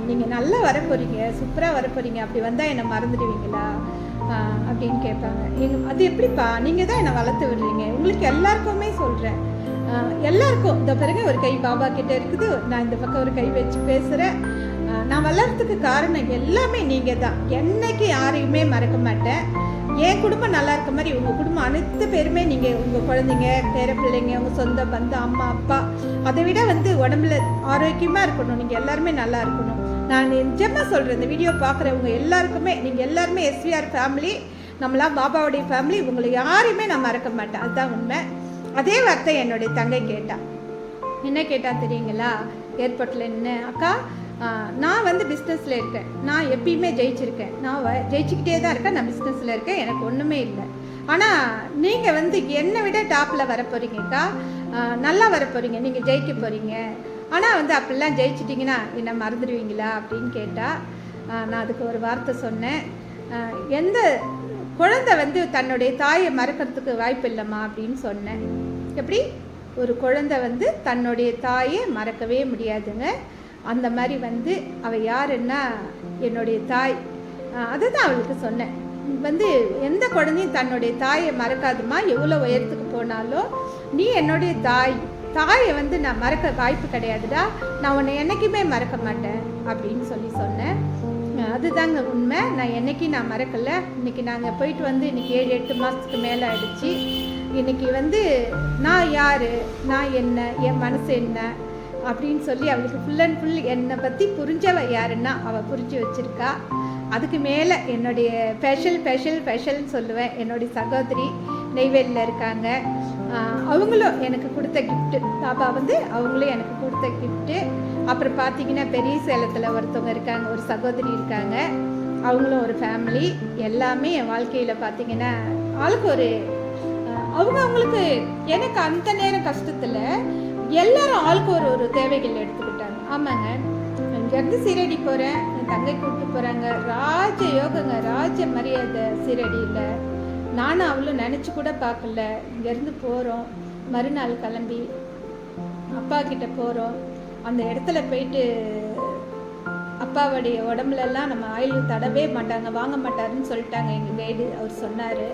நீங்கள் நல்லா வர போகிறீங்க, சூப்பராக வர போகிறீங்க, அப்படி வந்தால் என்னை மறந்துடுவீங்களா அப்படின்னு கேட்பாங்க. அது எப்படிப்பா, நீங்கள் தான் என்னை வளர்த்து விடுறீங்க, உங்களுக்கு எல்லாருக்குமே சொல்கிறேன், எல்லாருக்கும். இந்த பிறகு ஒரு கை பாபா கிட்டே இருக்குது, நான் இந்த பக்கம் ஒரு கை வச்சு பேசுகிறேன். நான் வளர்கிறதுக்கு காரணம் எல்லாமே நீங்கள் தான். என்னைக்கு யாரையுமே மறக்க மாட்டேன். என் குடும்பம் நல்லா இருக்க மாதிரி உங்கள் குடும்பம் அனைத்து பேருமே, நீங்கள் உங்கள் குழந்தைங்க, பேர பிள்ளைங்க, உங்கள் சொந்த பந்தம், அம்மா அப்பா, அதை விட வந்து உடம்புல ஆரோக்கியமாக இருக்கணும், நீங்கள் எல்லாருமே நல்லா இருக்கணும். நான் நிஜமாக சொல்கிறேன், இந்த வீடியோ பார்க்குறவங்க எல்லாருக்குமே, நீங்கள் எல்லாருமே எஸ்விஆர் ஃபேமிலி, நம்மளாம் பாபாவுடைய ஃபேமிலி, உங்களை யாரையுமே நான் மறக்க மாட்டேன், அதுதான் உண்மை. அதே வார்த்தை என்னுடைய தங்கை கேட்டா. என்ன கேட்டா தெரியுங்களா? ஏர்போர்ட்டில் என்ன, அக்கா நான் வந்து பிஸ்னஸில் இருக்கேன், நான் எப்பயுமே ஜெயிச்சிருக்கேன், நான் ஜெயிச்சுக்கிட்டே தான் இருக்கேன், நான் பிஸ்னஸில் இருக்கேன், எனக்கு ஒன்றுமே இல்லை. ஆனால் நீங்கள் வந்து என்னை விட டாப்பில் வர போகிறீங்கக்கா, நல்லா வர போகிறீங்க, நீங்கள் ஜெயிக்க போகிறீங்க. ஆனால் வந்து அப்படிலாம் ஜெயிச்சிட்டிங்கன்னா என்னை மறந்துடுவீங்களா அப்படின்னு கேட்டால், நான் அதுக்கு ஒரு வார்த்தை சொன்னேன், எந்த குழந்தை வந்து தன்னுடைய தாயை மறக்கிறதுக்கு வாய்ப்பு இல்லைம்மா அப்படின்னு சொன்னேன். எப்படி ஒரு குழந்தை வந்து தன்னுடைய தாயை மறக்கவே முடியாதுங்க. அந்த மாதிரி வந்து அவள் யாருன்னா என்னுடைய தாய். அதுதான் அவளுக்கு சொன்னேன், வந்து எந்த குழந்தையும் தன்னுடைய தாயை மறக்காதுமா, எவ்வளோ உயரத்துக்கு போனாலும் நீ என்னுடைய தாயை வந்து நான் மறக்க வாய்ப்பு கிடையாதுடா, நான் உன்னை என்றைக்குமே மறக்க மாட்டேன் அப்படின்னு சொன்னேன். அதுதாங்க உண்மை, நான் மறக்கலை. இன்றைக்கி நாங்கள் போயிட்டு வந்து இன்றைக்கி 7-8 மாதத்துக்கு மேலே ஆகிடுச்சு. இன்றைக்கி வந்து நான் யார், நான் என்ன, என் மனசு என்ன அப்படின்னு சொல்லி அவளுக்கு ஃபுல் அண்ட் ஃபுல் என்னை பற்றி புரிஞ்சவ யாருன்னா அவள் புரிஞ்சு வச்சுருக்கா. அதுக்கு மேலே என்னுடைய ஸ்பெஷல்னு சொல்லுவேன், என்னுடைய சகோதரி நெய்வேலியில் இருக்காங்க, அவங்களும் எனக்கு கொடுத்த கிஃப்ட்டு, பாபா வந்து அவங்களும் எனக்கு கொடுத்த கிஃப்ட்டு. அப்புறம் பார்த்தீங்கன்னா பெரிய சேலத்தில் ஒருத்தவங்க இருக்காங்க, ஒரு சகோதரி இருக்காங்க, அவங்களும் ஒரு ஃபேமிலி. எல்லாமே என் வாழ்க்கையில் பார்த்தீங்கன்னா ஆளுக்கு ஒரு அவங்களுக்கு எனக்கு அந்த நேரம் கஷ்டத்தில் எல்லாரும் ஆளுக்கு ஒரு தேவைகள் எடுத்துக்கிட்டாங்க. ஆமாங்க, இங்கேருந்து சீரடி போகிறேன், என் தங்கை கூப்பிட்டு போகிறாங்க, ராஜ யோகங்க, ராஜ மரியாதை சீரடியில். நானும் அவளும் நினச்சி கூட பார்க்கல. இங்கேருந்து போகிறோம், மறுநாள் கிளம்பி அப்பா கிட்ட போகிறோம். அந்த இடத்துல போயிட்டு அப்பாவுடைய உடம்புலலாம் நம்ம ஆயில் தடவே மாட்டாங்க, வாங்க மாட்டாருன்னு சொல்லிட்டாங்க எங்கள் கைடு, அவர் சொன்னார்.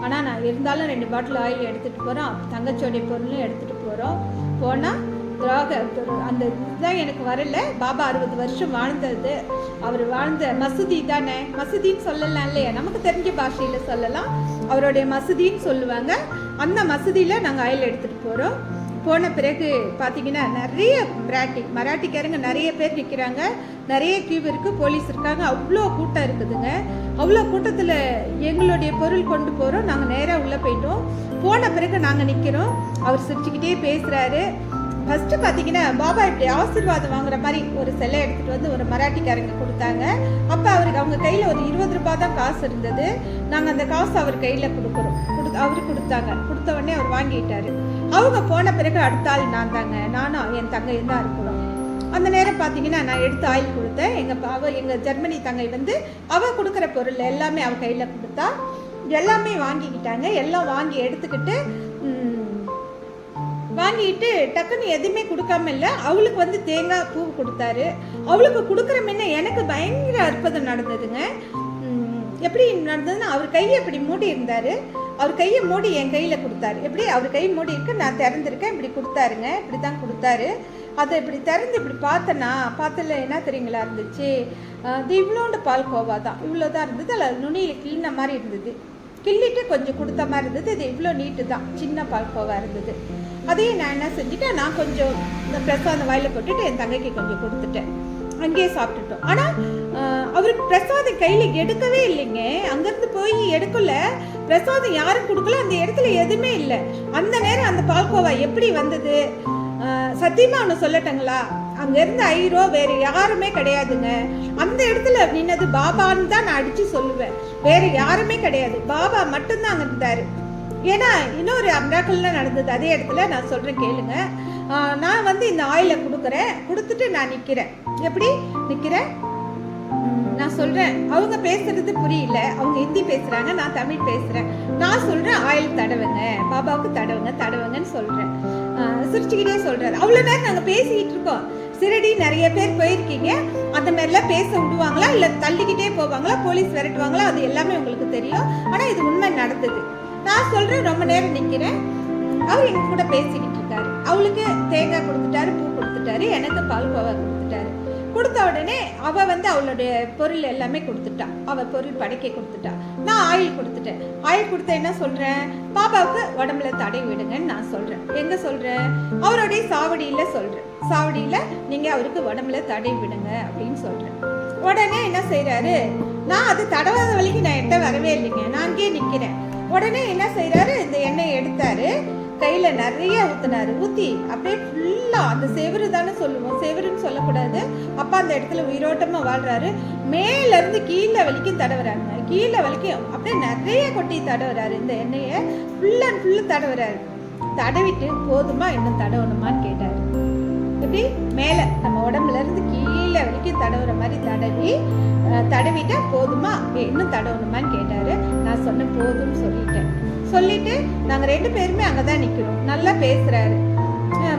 ஆனால் நான் இருந்தாலும் 2 பாட்டில் ஆயில் எடுத்துகிட்டு போகிறோம், தங்கச்சியோடைய பொருளும் எடுத்துகிட்டு போகிறோம். போனால் அந்த இதுதான் எனக்கு வரல. பாபா 60 வருஷம் வாழ்ந்தது, அவர் வாழ்ந்த மசூதி தானே, மசூதின்னு சொல்லலாம் இல்லையா, நமக்கு தெரிஞ்ச பாஷையில் சொல்லலாம், அவருடைய மசூதின்னு சொல்லுவாங்க. அந்த மசூதியில் நாங்கள் ஆயில் எடுத்துகிட்டு போகிறோம். போன பிறகு பார்த்தீங்கன்னா நிறைய மராட்டிக்காரங்க நிறைய பேர் நிற்கிறாங்க, நிறைய கியூ இருக்குது, போலீஸ் இருக்காங்க, அவ்வளோ கூட்டம் இருக்குதுங்க. அவ்வளோ கூட்டத்தில் எங்களுடைய பொருள் கொண்டு போகிறோம். நாங்கள் நேராக உள்ளே போயிட்டோம். போன பிறகு நாங்கள் நிற்கிறோம். அவர் சிரிச்சுக்கிட்டே பேசுகிறாரு. ஃபஸ்ட்டு பார்த்தீங்கன்னா பாபா இப்படி ஆசீர்வாதம் வாங்குற மாதிரி ஒரு சிலை எடுத்துகிட்டு வந்து ஒரு மராட்டிக்காரங்க கொடுத்தாங்க. அப்போ அவருக்கு அவங்க கையில் ஒரு 20 ரூபாய் தான் காசு இருந்தது. நாங்கள் அந்த காசு அவர் கையில் கொடுக்குறோம். அவரு கொடுத்தாங்க. கொடுத்த உடனே அவர் வாங்கிட்டாரு. அவங்க போன பிறகு அடுத்த ஆள் நான் தாங்க, நானும் என் தங்கையும் தான் இருக்கிறோம். அந்த நேரம் பார்த்தீங்கன்னா நான் எடுத்து ஆயில் கொடுத்தேன். எங்கள் ஜெர்மனி தங்கை வந்து அவள் கொடுக்குற பொருள் எல்லாமே அவள் கையில் கொடுத்தா. எல்லாமே வாங்கிக்கிட்டாங்க. எல்லாம் வாங்கி எடுத்துக்கிட்டு டக்குன்னு எதுவுமே கொடுக்காம இல்லை. அவளுக்கு வந்து தேங்காய் பூ கொடுத்தாரு. அவளுக்கு கொடுக்குற முன்ன எனக்கு பயங்கர அற்புதம் நடந்ததுங்க. எப்படி நடந்ததுன்னா, அவர் கையை இப்படி மூடி இருந்தார். அவர் கையை மூடி என் கையில் கொடுத்தாரு. எப்படி அவர் கை மூடி இருக்கு, நான் திறந்துருக்கேன், இப்படி கொடுத்தாருங்க. இப்படி தான் கொடுத்தாரு. அதை இப்படி திறந்து இப்படி பார்த்தல என்ன தெரியுங்களா இருந்துச்சு, அது இவ்வளோண்டு பால் கோவா தான், இவ்வளோ தான் இருந்தது. அதில் நுனியில் கிள்ளின மாதிரி இருந்தது. கிள்ளிட்டு கொஞ்சம் கொடுத்த மாதிரி இருந்தது. இது இவ்வளோ நீட்டு தான், சின்ன பால் கோவா இருந்தது. அதையும் நான் என்ன செஞ்சுட்டேன், நான் கொஞ்சம் இந்த பிரசாதம் வாயில் போட்டுட்டு என் தங்கைக்கு கொஞ்சம் கொடுத்துட்டேன். அங்கேயே சாப்பிட்டுட்டோம். ஆனால் அவருக்கு பிரசாதம் கையில் எடுக்கவே இல்லைங்க. அங்கேருந்து போய் எடுக்கல, பிரசாதம் யாரும் கொடுக்கல, அந்த இடத்துல எதுவுமே இல்லை. அந்த நேரம் அந்த பால்கோவா எப்படி வந்தது, சத்தியமாக ஒன்று சொல்லட்டுங்களா, அங்கேருந்து ஐரோ வேறு யாருமே கிடையாதுங்க. அந்த இடத்துல நின்னது பாபான்னு தான் நான் அடித்து சொல்லுவேன். வேறு யாருமே கிடையாது, பாபா மட்டும்தான் அங்கே இருந்தார். ஏன்னா இன்னொரு அம்ராக்கள்லாம் நடந்தது அதே இடத்துல, நான் சொல்கிறேன் கேளுங்க. நான் வந்து இந்த ஆயிலை கொடுத்துட்டு நான் நிற்கிறேன். எப்படி நிற்கிறேன் நான் சொல்கிறேன். அவங்க பேசுறது புரியல, அவங்க ஹிந்தி பேசுகிறாங்க, நான் தமிழ் பேசுகிறேன். நான் சொல்கிறேன் ஆயில் தடவுங்க, பாபாவுக்கு தடவுங்கன்னு சொல்கிறேன். சிரிச்சுக்கிட்டே சொல்கிறாரு. அவ்வளோ நேரம் நாங்கள் பேசிக்கிட்டு இருக்கோம். சிறடி நிறைய பேர் போயிருக்கீங்க, அந்த மாதிரிலாம் பேச விடுவாங்களா இல்லை தள்ளிக்கிட்டே போவாங்களா, போலீஸ் விரட்டுவாங்களா, அது எல்லாமே உங்களுக்கு தெரியும். ஆனால் இது உண்மை நடந்தது. நான் சொல்கிறேன், ரொம்ப நேரம் நிற்கிறேன். அவர் எங்க கூட பேசிக்கிட்டு இருக்காரு. அவளுக்கு தேங்காய் கொடுத்துட்டாரு, பூ கொடுத்துட்டாரு, எனக்கு பால்கோவா கொடுத்துட்டாரு. கொடுத்த உடனே அவள் வந்து அவளுடைய பொருள் எல்லாமே கொடுத்துட்டா. அவள் பொருள் படைக்க கொடுத்துட்டா. நான் ஆயில் கொடுத்துட்டேன். ஆயில் கொடுத்த என்ன சொல்கிறேன், பாபாவுக்கு உடம்புல தடை விடுங்கன்னு நான் சொல்கிறேன். எங்கே சொல்கிறேன், அவருடைய சாவடியில் சொல்கிறேன். சாவடியில் நீங்கள் அவருக்கு உடம்புல தடை விடுங்க அப்படின்னு சொல்கிறேன். உடனே என்ன செய்கிறாரு, நான் அது தடவாத வழிக்கு நான் எட்ட வரவே இல்லைங்க, நான் அங்கேயே நிற்கிறேன். உடனே என்ன செய்கிறாரு, இந்த எண்ணெயை எடுத்தாரு, கையில் நிறைய ஊற்றினாரு. ஊற்றி அப்படியே ஃபுல்லாக அந்த செவரு தானே சொல்லுவோம், செவருன்னு சொல்லக்கூடாது, அப்பா அந்த இடத்துல உயிரோட்டமாக வாழ்கிறாரு. மேலேருந்து கீழே வலிக்கும் தடவுறாங்க, கீழே வலிக்கும் அப்படியே நிறைய கொட்டி தடவுறாரு. இந்த எண்ணெயை ஃபுல் அண்ட் ஃபுல்லு தடவுறாரு. தடவிட்டு போதுமா இன்னும் தடவணுமான்னு கேட்டார். எப்படி மேலே நம்ம உடம்புலேருந்து கீழே வலிக்கும் தடவுற மாதிரி தடவிட்டா போதுமா இன்னும் தடவணுமான்னு கேட்டார். நான் சொன்னேன் போதும்னு சொல்லிட்டு நாங்கள் 2 பேருமே அங்கே தான் நிற்கிறோம். நல்லா பேசுகிறாரு.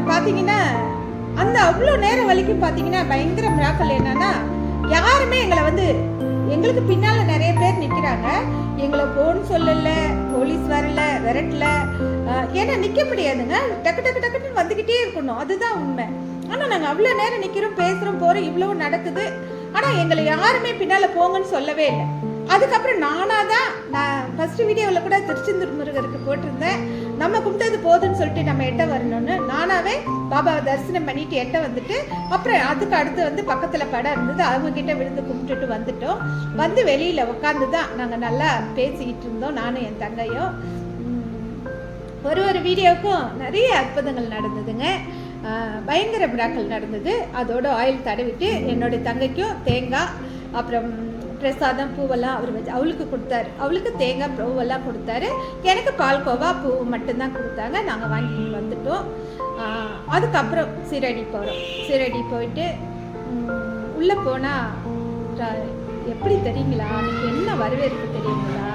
பார்த்தீங்கன்னா அந்த அவ்வளோ நேரம் வரைக்கும் பார்த்தீங்கன்னா பயங்கர மிராக்கல் என்னன்னா, யாருமே எங்களை வந்து எங்களுக்கு பின்னால் நிறைய பேர் நிற்கிறாங்க. எங்களை போன்னு சொல்லலை, போலீஸ் வரல, விரட்டல. ஏன்னா நிற்க முடியாதுங்க, டக்கு டக்கு டக்குன்னு வந்துக்கிட்டே இருக்கணும், அதுதான் உண்மை. ஆனால் நாங்கள் அவ்வளோ நேரம் நிற்கிறோம், பேசுகிறோம், போகிறோம், இவ்வளோ நடக்குது. ஆனால் எங்களை யாருமே பின்னால் போங்கன்னு சொல்லவே இல்லை. அதுக்கப்புறம் நான் ஃபர்ஸ்ட் வீடியோவில் கூட திருச்செந்தூர் முருகருக்கு போட்டிருந்தேன், நம்ம கும்பிட்டது போதுன்னு சொல்லிட்டு நம்ம எட்ட வரணும்னு. நானாவே பாபாவை தரிசனம் பண்ணிட்டு எட்ட வந்துட்டு, அப்புறம் அதுக்கு அடுத்து வந்து பக்கத்தில் படம் இருந்தது, அவங்கக்கிட்ட விழுந்து கும்பிட்டுட்டு வந்துட்டோம். வந்து வெளியில் உட்காந்து தான் நாங்கள் நல்லா பேசிக்கிட்டு இருந்தோம், நானும் என் தங்கையும். ஒரு வீடியோவுக்கும் நிறைய அற்புதங்கள் நடந்ததுங்க, பயங்கர மிராக்கள் நடந்தது. அதோட ஆயில் தடவிட்டு என்னுடைய தங்கைக்கும் தேங்காய் அப்புறம் பிரசாதம் பூவெல்லாம் அவர் வச்சு அவளுக்கு கொடுத்தாரு. அவளுக்கு தேங்காய் பூவெல்லாம் கொடுத்தாரு. எனக்கு பால்கோவா பூ மட்டும்தான் கொடுத்தாங்க. நாங்கள் வாங்கிட்டு வந்துட்டோம். அதுக்கப்புறம் சீரடி போகிறோம். சீரடி போயிட்டு உள்ளே போனால் எப்படி தெரியுங்களா, அன்றைக்கி என்ன வரவேற்பு தெரியுங்களா,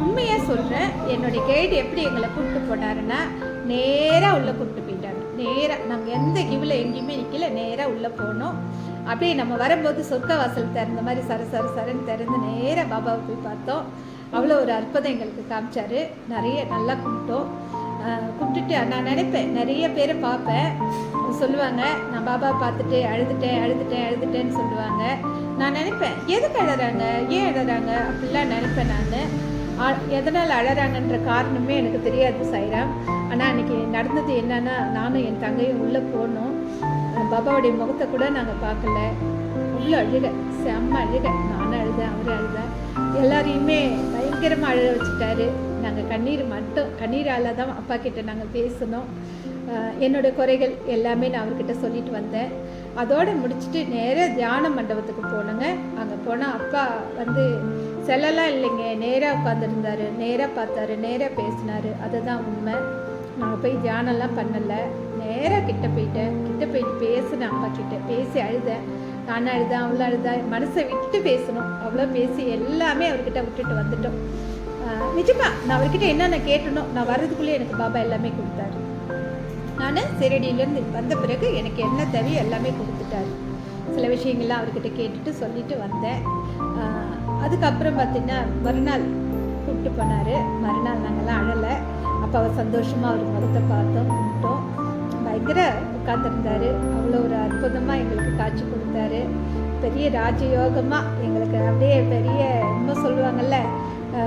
உண்மையாக சொல்கிறேன். என்னுடைய கைடு எப்படி எங்களை கூப்பிட்டு போனாருன்னா, நேராக உள்ளே கூப்பிட்டு போயிட்டாங்க. நேராக நாங்கள் எந்த கிவில் எங்கேயுமே நிற்கல, நேராக உள்ளே போனோம். அப்படியே நம்ம வரும்போது சொர்க்க வாசல் திறந்த மாதிரி சரன்னு திறந்து நேராக பாபாவை போய் பார்த்தோம். அவ்வளோ ஒரு அற்புதம் எங்களுக்கு காமிச்சாரு. நிறைய நல்லா கும்பிட்டோம். கூப்பிட்டுட்டு நான் நினைப்பேன், நிறைய பேரை பார்ப்பேன், சொல்லுவாங்க நான் பாபா பார்த்துட்டு அழுதுட்டேன்னு சொல்லுவாங்க. நான் நினைப்பேன், எதுக்கு அழறாங்க, ஏன் அழறாங்க அப்படிலாம் நினைப்பேன். நான் எதனால் அழறாங்கன்ற காரணமே எனக்கு தெரியாது சாய்ராம். ஆனால் அன்றைக்கி நடந்தது என்னன்னா, நானும் என் தங்கையும் உள்ளே போனோம். பாபாவுடைய முகத்தை கூட நாங்கள் பார்க்கல. அவ்வளோ அழுக, செம்ம அழுக. நானும் அழுதேன், அவரும் அழுதேன். எல்லாரையுமே பயங்கரமாக அழுக வச்சுட்டாரு. நாங்கள் கண்ணீரால் தான் அப்பா கிட்ட நாங்கள் பேசணும். என்னோடய குறைகள் எல்லாமே நான் அவர்கிட்ட சொல்லிட்டு வந்தேன். அதோடு முடிச்சுட்டு நேராக தியான மண்டபத்துக்கு போனேங்க. அங்கே போனால் அப்பா வந்து செல்லலாம் இல்லைங்க, நேராக உட்காந்துருந்தாரு, நேராக பார்த்தாரு, நேராக பேசினார். அதுதான் உண்மை. நான் போய் தியானம்லாம் பண்ணலை, நேராக கிட்ட போயிட்டு பேசினேன். அப்பா கிட்ட பேசி அழுதேன். நானும் அழுதேன், அவ்வளோ அழுதேன். மனசை விட்டு பேசணும், அவ்வளோ பேசி எல்லாமே அவர்கிட்ட விட்டுட்டு வந்துட்டோம். நிஜமாக நான் அவர்கிட்ட என்னென்ன கேட்டனோ, நான் வர்றதுக்குள்ளே எனக்கு பாபா எல்லாமே கொடுத்தாரு. நான் சிரடியிலேருந்து வந்த பிறகு எனக்கு என்ன தேவையோ எல்லாமே கொடுத்துட்டாரு. சில விஷயங்கள்லாம் அவர்கிட்ட கேட்டுட்டு சொல்லிட்டு வந்தேன். அதுக்கப்புறம் பார்த்திங்கன்னா மறுநாள் கூப்பிட்டு போனார். மறுநாள் நாங்கள்லாம் அழலை. அப்போ அவர் சந்தோஷமாக அவர் முகத்தை பார்த்தோம், கும்பிட்டோம். பயங்கர உட்காந்துருந்தார். அவ்வளோ ஒரு அற்புதமாக எங்களுக்கு காட்சி கொடுத்தாரு. பெரிய ராஜயோகமாக எங்களுக்கு அப்படியே பெரிய இன்னும் சொல்லுவாங்கள்ல,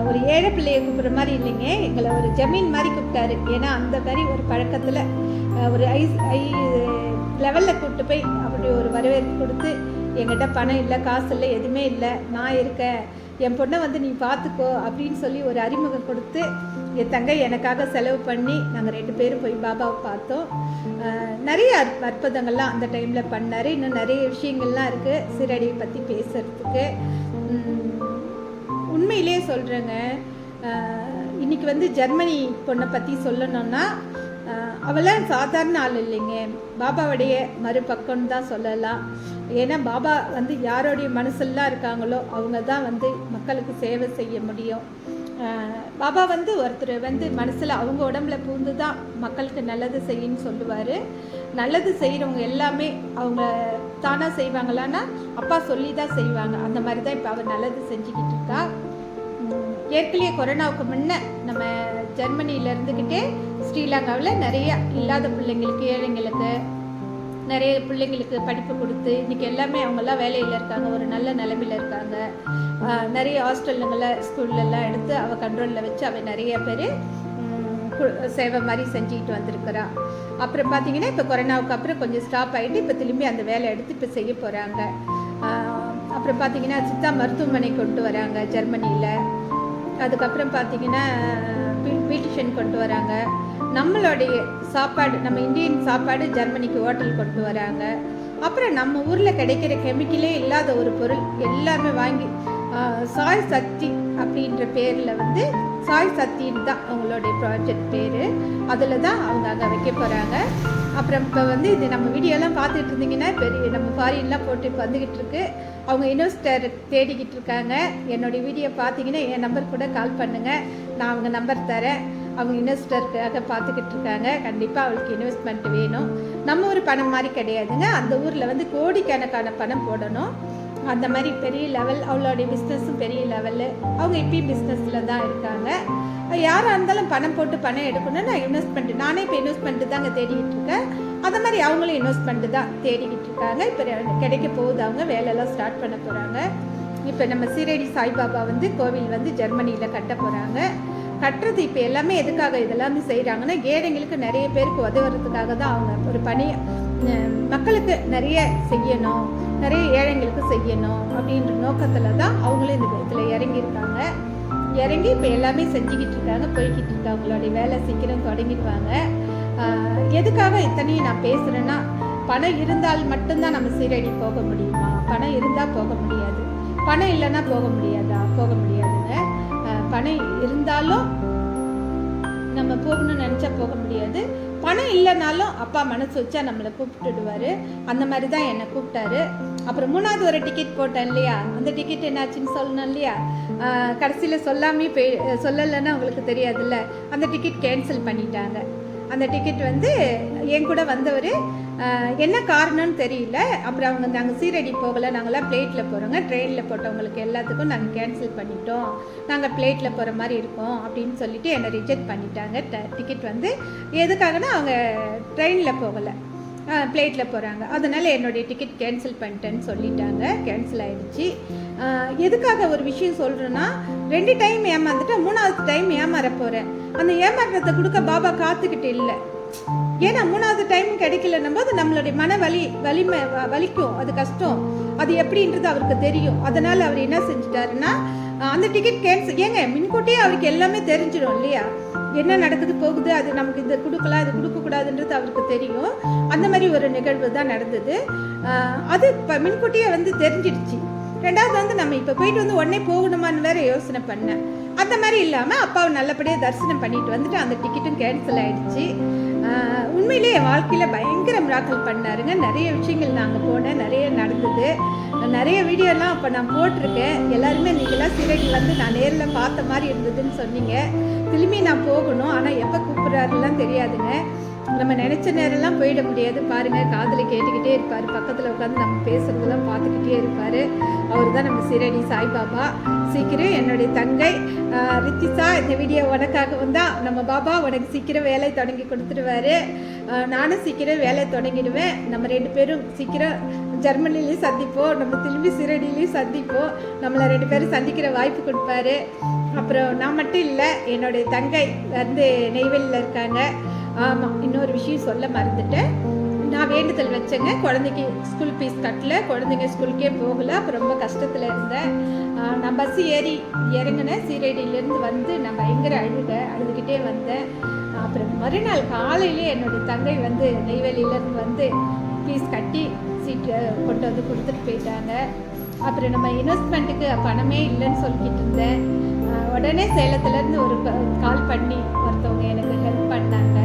ஒரு ஏழை பிள்ளையை கூப்பிட்ற மாதிரி இல்லைங்க, எங்களை ஒரு ஜமீன் மாதிரி கூப்பிட்டாரு. ஏன்னா அந்த மாதிரி ஒரு பழக்கத்தில் ஒரு ஐ லெவலில் கூப்பிட்டு போய் அப்படி ஒரு வரவேற்பு கொடுத்து, என்கிட்ட பணம் இல்லை, காசு இல்லை, எதுவுமே இல்லை, நான் இருக்கேன், என் பொண்ணை வந்து நீ பார்த்துக்கோ அப்படின்னு சொல்லி ஒரு அறிமுகம் கொடுத்து, என் தங்கை எனக்காக செலவு பண்ணி நாங்கள் 2 பேரும் போய் பாபாவை பார்த்தோம். நிறைய அற்புதங்கள்லாம் அந்த டைமில் பண்ணார். இன்னும் நிறைய விஷயங்கள்லாம் இருக்குது சீரடியை பற்றி பேசுகிறதுக்கு. உண்மையிலே சொல்கிறேங்க, இன்றைக்கி வந்து ஜெர்மனி பொண்ணை பற்றி சொல்லணும்னா, அவளாம் சாதாரண ஆள் இல்லைங்க, பாபாவுடைய மறுபக்கம்னு தான் சொல்லலாம். ஏன்னா பாபா வந்து யாரோடைய மனசெல்லாம் இருக்காங்களோ அவங்க தான் வந்து மக்களுக்கு சேவை செய்ய முடியும். பாபா வந்து ஒருத்தர் வந்து மனசில் அவங்க உடம்புல பூந்து தான் மக்களுக்கு நல்லது செய்யணும்னு சொல்லுவார். நல்லது செய்கிறவங்க எல்லாமே அவங்க தானாக செய்வாங்களான்னா அப்பா சொல்லி தான் செய்வாங்க. அந்த மாதிரி தான் இப்போ அவர் நல்லது செஞ்சுக்கிட்டு இருக்கா. ஏற்கனவே கொரோனாவுக்கு முன்ன நம்ம ஜெர்மனியில் இருந்துக்கிட்டே ஸ்ரீலங்காவில் நிறைய இல்லாத பிள்ளைங்களுக்கு, ஏழைங்களுக்கு, நிறைய பிள்ளைங்களுக்கு படிப்பு கொடுத்து இன்றைக்கி எல்லாமே அவங்கெல்லாம் வேலையில் இருக்காங்க, ஒரு நல்ல நிலைமையில் இருக்காங்க. நிறைய ஹாஸ்டலுங்களில் ஸ்கூல்லலாம் எடுத்து அவள் கண்ட்ரோலில் வச்சு அவள் நிறைய பேர் சேவை மாதிரி செஞ்சுக்கிட்டு வந்திருக்கிறா. அப்புறம் பார்த்திங்கன்னா இப்போ கொரோனாவுக்கு அப்புறம் கொஞ்சம் ஸ்டாப் ஆகிட்டு இப்போ திரும்பி அந்த வேலை எடுத்து இப்போ செய்ய போகிறாங்க. அப்புறம் பார்த்திங்கன்னா சித்தா மருத்துவமனை கொண்டு வராங்க ஜெர்மனியில். அதுக்கப்புறம் பார்த்திங்கன்னா பியூட்டிஷியன் கொண்டு வராங்க. நம்மளுடைய சாப்பாடு, நம்ம இந்தியன் சாப்பாடு ஜெர்மனிக்கு ஹோட்டல் கொண்டு வராங்க. அப்புறம் நம்ம ஊரில் கிடைக்கிற கெமிக்கலே இல்லாத ஒரு பொருள் எல்லாமே வாங்கி சாய் சக்தி அப்படின்ற பேரில் வந்து சாய் சக்தின்னு தான் அவங்களுடைய ப்ராஜெக்ட் பேர். அதில் தான் அவங்க அங்கே வைக்க போகிறாங்க. அப்புறம் இப்போ வந்து இது நம்ம வீடியோலாம் பார்த்துட்டு இருந்தீங்கன்னா பெரிய நம்ம ஃபாரின்லாம் போட்டு இப்போ வந்துக்கிட்டு இருக்கு. அவங்க இன்வெஸ்டர் தேடிக்கிட்டு இருக்காங்க. என்னுடைய வீடியோ பார்த்தீங்கன்னா என் நம்பர் கூட கால் பண்ணுங்கள், நான் அவங்க நம்பர் தரேன். அவங்க இன்வெஸ்டருக்காக பார்த்துக்கிட்டு இருக்காங்க. கண்டிப்பாக அவளுக்கு இன்வெஸ்ட்மெண்ட் வேணும். நம்ம ஒரு பணம் மாதிரி கிடையாதுங்க, அந்த ஊரில் வந்து கோடிக்கணக்கான பணம் போடணும். அந்த மாதிரி பெரிய லெவல் அவளுடைய பிஸ்னஸும் பெரிய லெவலு. அவங்க இப்பயும் பிஸ்னஸில் தான் இருக்காங்க. யாராக இருந்தாலும் பணம் போட்டு பணம் எடுக்கணும்னு நான் இன்வெஸ்ட்மெண்ட்டு, நானே இப்போ இன்வெஸ்ட்மெண்ட்டு தாங்க தேடிக்கிட்டு இருக்கேன். அந்த மாதிரி அவங்களும் இன்வெஸ்ட்மெண்ட்டு தான் தேடிக்கிட்டு இருக்காங்க. இப்போ கிடைக்க போகுது, அவங்க வேலையெல்லாம் ஸ்டார்ட் பண்ண போகிறாங்க. இப்போ நம்ம சீரடி சாய்பாபா வந்து கோவில் வந்து ஜெர்மனியில் கட்ட போகிறாங்க. கட்டுறது இப்போ எல்லாமே எதுக்காக இதெல்லாமே செய்கிறாங்கன்னா, ஏழைங்களுக்கு நிறைய பேருக்கு உதவுறதுக்காக தான். அவங்க ஒரு பணி மக்களுக்கு நிறைய செய்யணும், நிறைய ஏழைங்களுக்கு செய்யணும் அப்படின்ற நோக்கத்தில் தான் அவங்களும் இந்த இதில் இறங்கியிருக்காங்க. இறங்கி இப்போ எல்லாமே செஞ்சுக்கிட்டு இருக்காங்க, போய்கிட்டு இருக்காங்க. அவங்களுடைய வேலை சீக்கிரம் தொடங்கிடுவாங்க. எதுக்காக இத்தனையும் நான் பேசுகிறேன்னா, பணம் இருந்தால் மட்டும்தான் நம்ம சீரடி போக முடியுமா? பணம் இருந்தால் போக முடியாது. பணம் இல்லைன்னா போக முடியாதா? போக முடியாதுங்க. பணம் இருந்தாலும் நம்ம போகணும்னு நினச்சா போக முடியாது. பணம் இல்லைனாலும் அப்பா மனசு வச்சா நம்மளை கூப்பிட்டுடுவார். அந்த மாதிரி தான் என்னை கூப்பிட்டாரு. அப்புறம் 3வது ஒரு டிக்கெட் போட்டேன் இல்லையா, அந்த டிக்கெட் என்னாச்சுன்னு சொல்லணும் இல்லையா. கடைசியில் சொல்லலைன்னா உங்களுக்கு தெரியாதுல்ல, அந்த டிக்கெட் கேன்சல் பண்ணிட்டாங்க. அந்த டிக்கெட் வந்து என் கூட வந்தவர் என்ன காரணம்னு தெரியல. அப்புறம் அவங்க நாங்கள் சீரடி போகலை, நாங்களாம் ஃப்ளைட்டில் போகிறோங்க, ட்ரெயினில் போட்டவங்களுக்கு எல்லாத்துக்கும் நாங்கள் கேன்சல் பண்ணிட்டோம், நாங்கள் ஃப்ளைட்டில் போகிற மாதிரி இருக்கோம் அப்படின்னு சொல்லிட்டு என்னை ரிஜெக்ட் பண்ணிட்டாங்க. டிக்கெட் வந்து எதுக்காகனா அவங்க ட்ரெயினில் போகலை, ஃப்ளைட்டில் போகிறாங்க, அதனால் என்னுடைய டிக்கெட் கேன்சல் பண்ணிட்டேன்னு சொல்லிட்டாங்க. கேன்சல் ஆகிடுச்சு. எதுக்காக ஒரு விஷயம் சொல்கிறேன்னா, 2 டைம் ஏமாந்துட்டு 3வது டைம் ஏமாற போகிறேன். அந்த ஏமாற்றத்தை கொடுக்க பாபா காத்துக்கிட்டு இல்லை. ஏன்னா 3வது டைம் கிடைக்கலன்னும் போது நம்மளுடைய வலிமை வலிக்கும், அது கஷ்டம், அது எப்படின்றது அவருக்கு தெரியும். அதனால் அவர் என்ன செஞ்சுட்டாருன்னா, அந்த டிக்கெட் கேன்சல். ஏங்க முன்கூட்டியே அவருக்கு எல்லாமே தெரிஞ்சிடும் இல்லையா, என்ன நடக்குது போகுது, அது நமக்கு இது கொடுக்கலாம் இது கொடுக்கக்கூடாதுன்றது அவருக்கு தெரியும். அந்த மாதிரி ஒரு நிகழ்வு தான் நடந்தது. அது இப்போ முன்கூட்டியே வந்து தெரிஞ்சிடுச்சு. 2வது வந்து நம்ம இப்போ போயிட்டு வந்து உடனே போகணுமான்னு வேற யோசனை பண்ணேன். அந்த மாதிரி இல்லாமல் அப்பாவை நல்லபடியாக தரிசனம் பண்ணிட்டு வந்துட்டு அந்த டிக்கெட்டும் கேன்சல் ஆகிடுச்சு. உண்மையிலே என் வாழ்க்கையில் பயங்கர மிராக்கல் பண்ணாருங்க. நிறைய விஷயங்கள் நாங்கள் போனேன், நிறைய நடந்தது, நிறைய வீடியோலாம் அப்போ நான் போட்டிருக்கேன். எல்லாருமே நீங்களாம் சீரடி வந்து நான் நேரில் பார்த்த மாதிரி இருந்ததுன்னு சொன்னீங்க. திரும்பி நான் போகணும், ஆனால் எப்போ கூப்பிட்றாருலாம் தெரியாதுங்க. நம்ம நினச்ச நேரம்லாம் போயிட முடியாது. பாருங்கள், காதில் கேட்டுக்கிட்டே இருப்பார், பக்கத்தில் உட்காந்து நம்ம பேசுகிறதெல்லாம் பார்த்துக்கிட்டே இருப்பார். அவர் தான் நம்ம சீரடி சாய்பாபா. சீக்கிரம் என்னுடைய தங்கை ரித்திஷா, இந்த வீடியோ உனக்காகவும் தான். நம்ம பாபா உனக்கு சீக்கிரம் வேலை தொடங்கி கொடுத்துருவாரு, நானும் சீக்கிரம் வேலை தொடங்கிடுவேன். நம்ம 2 பேரும் சீக்கிரம் ஜெர்மனிலையும் சந்திப்போம், நம்ம திரும்பி சீரடியிலையும் சந்திப்போம். நம்மளை 2 பேரும் சந்திக்கிற வாய்ப்பு கொடுப்பாரு. அப்புறம் நான் மட்டும் இல்லை, என்னுடைய தங்கை வந்து நெய்வேலியில் இருக்காங்க. ஆமாம், இன்னொரு விஷயம் சொல்ல மறந்துட்டேன். நான் வேண்டுதல் வச்சேங்க, குழந்தைக்கு ஸ்கூல் ஃபீஸ் கட்டல, குழந்தைங்க ஸ்கூலுக்கே போகலை. அப்போ ரொம்ப கஷ்டத்தில் இருந்தேன். நான் பஸ்ஸு ஏறி இறங்கினேன், சீரடியிலேருந்து வந்து நான் பயங்கர அழுதுகிட்டே வந்தேன். அப்புறம் மறுநாள் காலையிலே என்னுடைய தங்கை வந்து நெய்வேலியிலேருந்து வந்து ஃபீஸ் கட்டி சீட்டு கொண்டு வந்து கொடுத்துட்டு போயிட்டாங்க. அப்புறம் நம்ம இன்வெஸ்ட்மெண்ட்டுக்கு பணமே இல்லைன்னு சொல்லிக்கிட்டு இருந்தேன். உடனே சேலத்துலேருந்து ஒரு கால் பண்ணி ஒருத்தவங்க எனக்கு ஹெல்ப் பண்ணாங்க.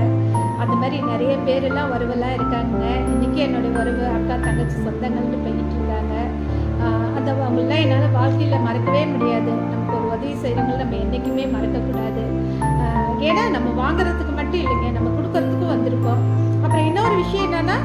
அந்த மாதிரி நிறைய பேரெல்லாம் உறவெல்லாம் இருக்காங்க. இன்றைக்கி என்னுடைய உறவு அக்கா தங்கச்சி சொந்தங்கள்னு போய்கிட்டு இருக்காங்க. அந்த அவங்களெலாம் என்னால் வாழ்க்கையில் மறக்கவே முடியாது. நமக்கு ஒரு உதவி செய்கிறவங்கள நம்ம என்றைக்குமே மறக்கக்கூடாது. ஏன்னா நம்ம வாங்குறதுக்கு மட்டும் இல்லைங்க, நம்ம கொடுக்கறதுக்கும் வந்திருக்கோம். அப்புறம் இன்னொரு விஷயம் என்னென்னா,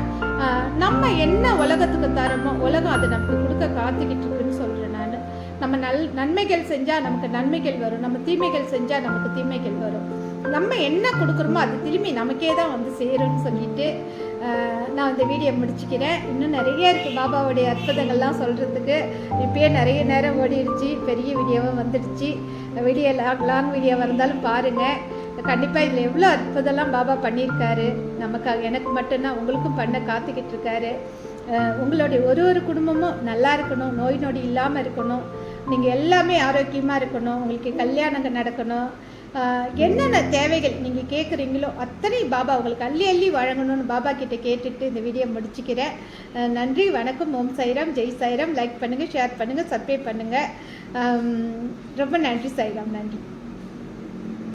நம்ம என்ன உலகத்துக்கு தரமோ உலகம் அதை நமக்கு கொடுக்க காத்துக்கிட்டு இருக்குன்னு சொல்கிறேன் நான். நம்ம நன்மைகள் செஞ்சால் நமக்கு நன்மைகள் வரும், நம்ம தீமைகள் செஞ்சால் நமக்கு தீமைகள் வரும். நம்ம என்ன கொடுக்குறோமோ அது திரும்பி நமக்கே தான் வந்து சேரும்னு சொல்லிட்டு நான் இந்த வீடியோ முடிச்சுக்கிறேன். இன்னும் நிறைய இருக்குது பாபாவுடைய அற்புதங்கள்லாம் சொல்கிறதுக்கு. இப்போயே நிறைய நேரம் ஓடிடுச்சு, பெரிய வீடியோவாக வந்துடுச்சு. வீடியோ லாங் வீடியோவாக இருந்தாலும் பாருங்கள். கண்டிப்பாக இதில் எவ்வளோ அற்புதம்லாம் பாபா பண்ணியிருக்காரு நமக்காக. எனக்கு மட்டும்தான், உங்களுக்கும் பண்ண காத்துக்கிட்டு இருக்காரு. உங்களுடைய ஒரு குடும்பமும் நல்லா இருக்கணும், நோய் நொடி இல்லாமல் இருக்கணும், நீங்கள் எல்லாமே ஆரோக்கியமாக இருக்கணும், உங்களுக்கு கல்யாணங்கள் நடக்கணும், என்னென்ன தேவைகள் நீங்கள் கேட்குறீங்களோ அத்தனை பாபா உங்களுக்கு அள்ளி அள்ளி வழங்கணும்னு பாபா கிட்டே கேட்டுட்டு இந்த வீடியோ முடிச்சுக்கிறேன். நன்றி, வணக்கம். ஓம் சாய்ராம், ஜெய் சாய்ராம். லைக் பண்ணுங்கள், ஷேர் பண்ணுங்கள், சப்ஸ்கிரைப் பண்ணுங்கள். ரொம்ப நன்றி சாய்ராம், நன்றி.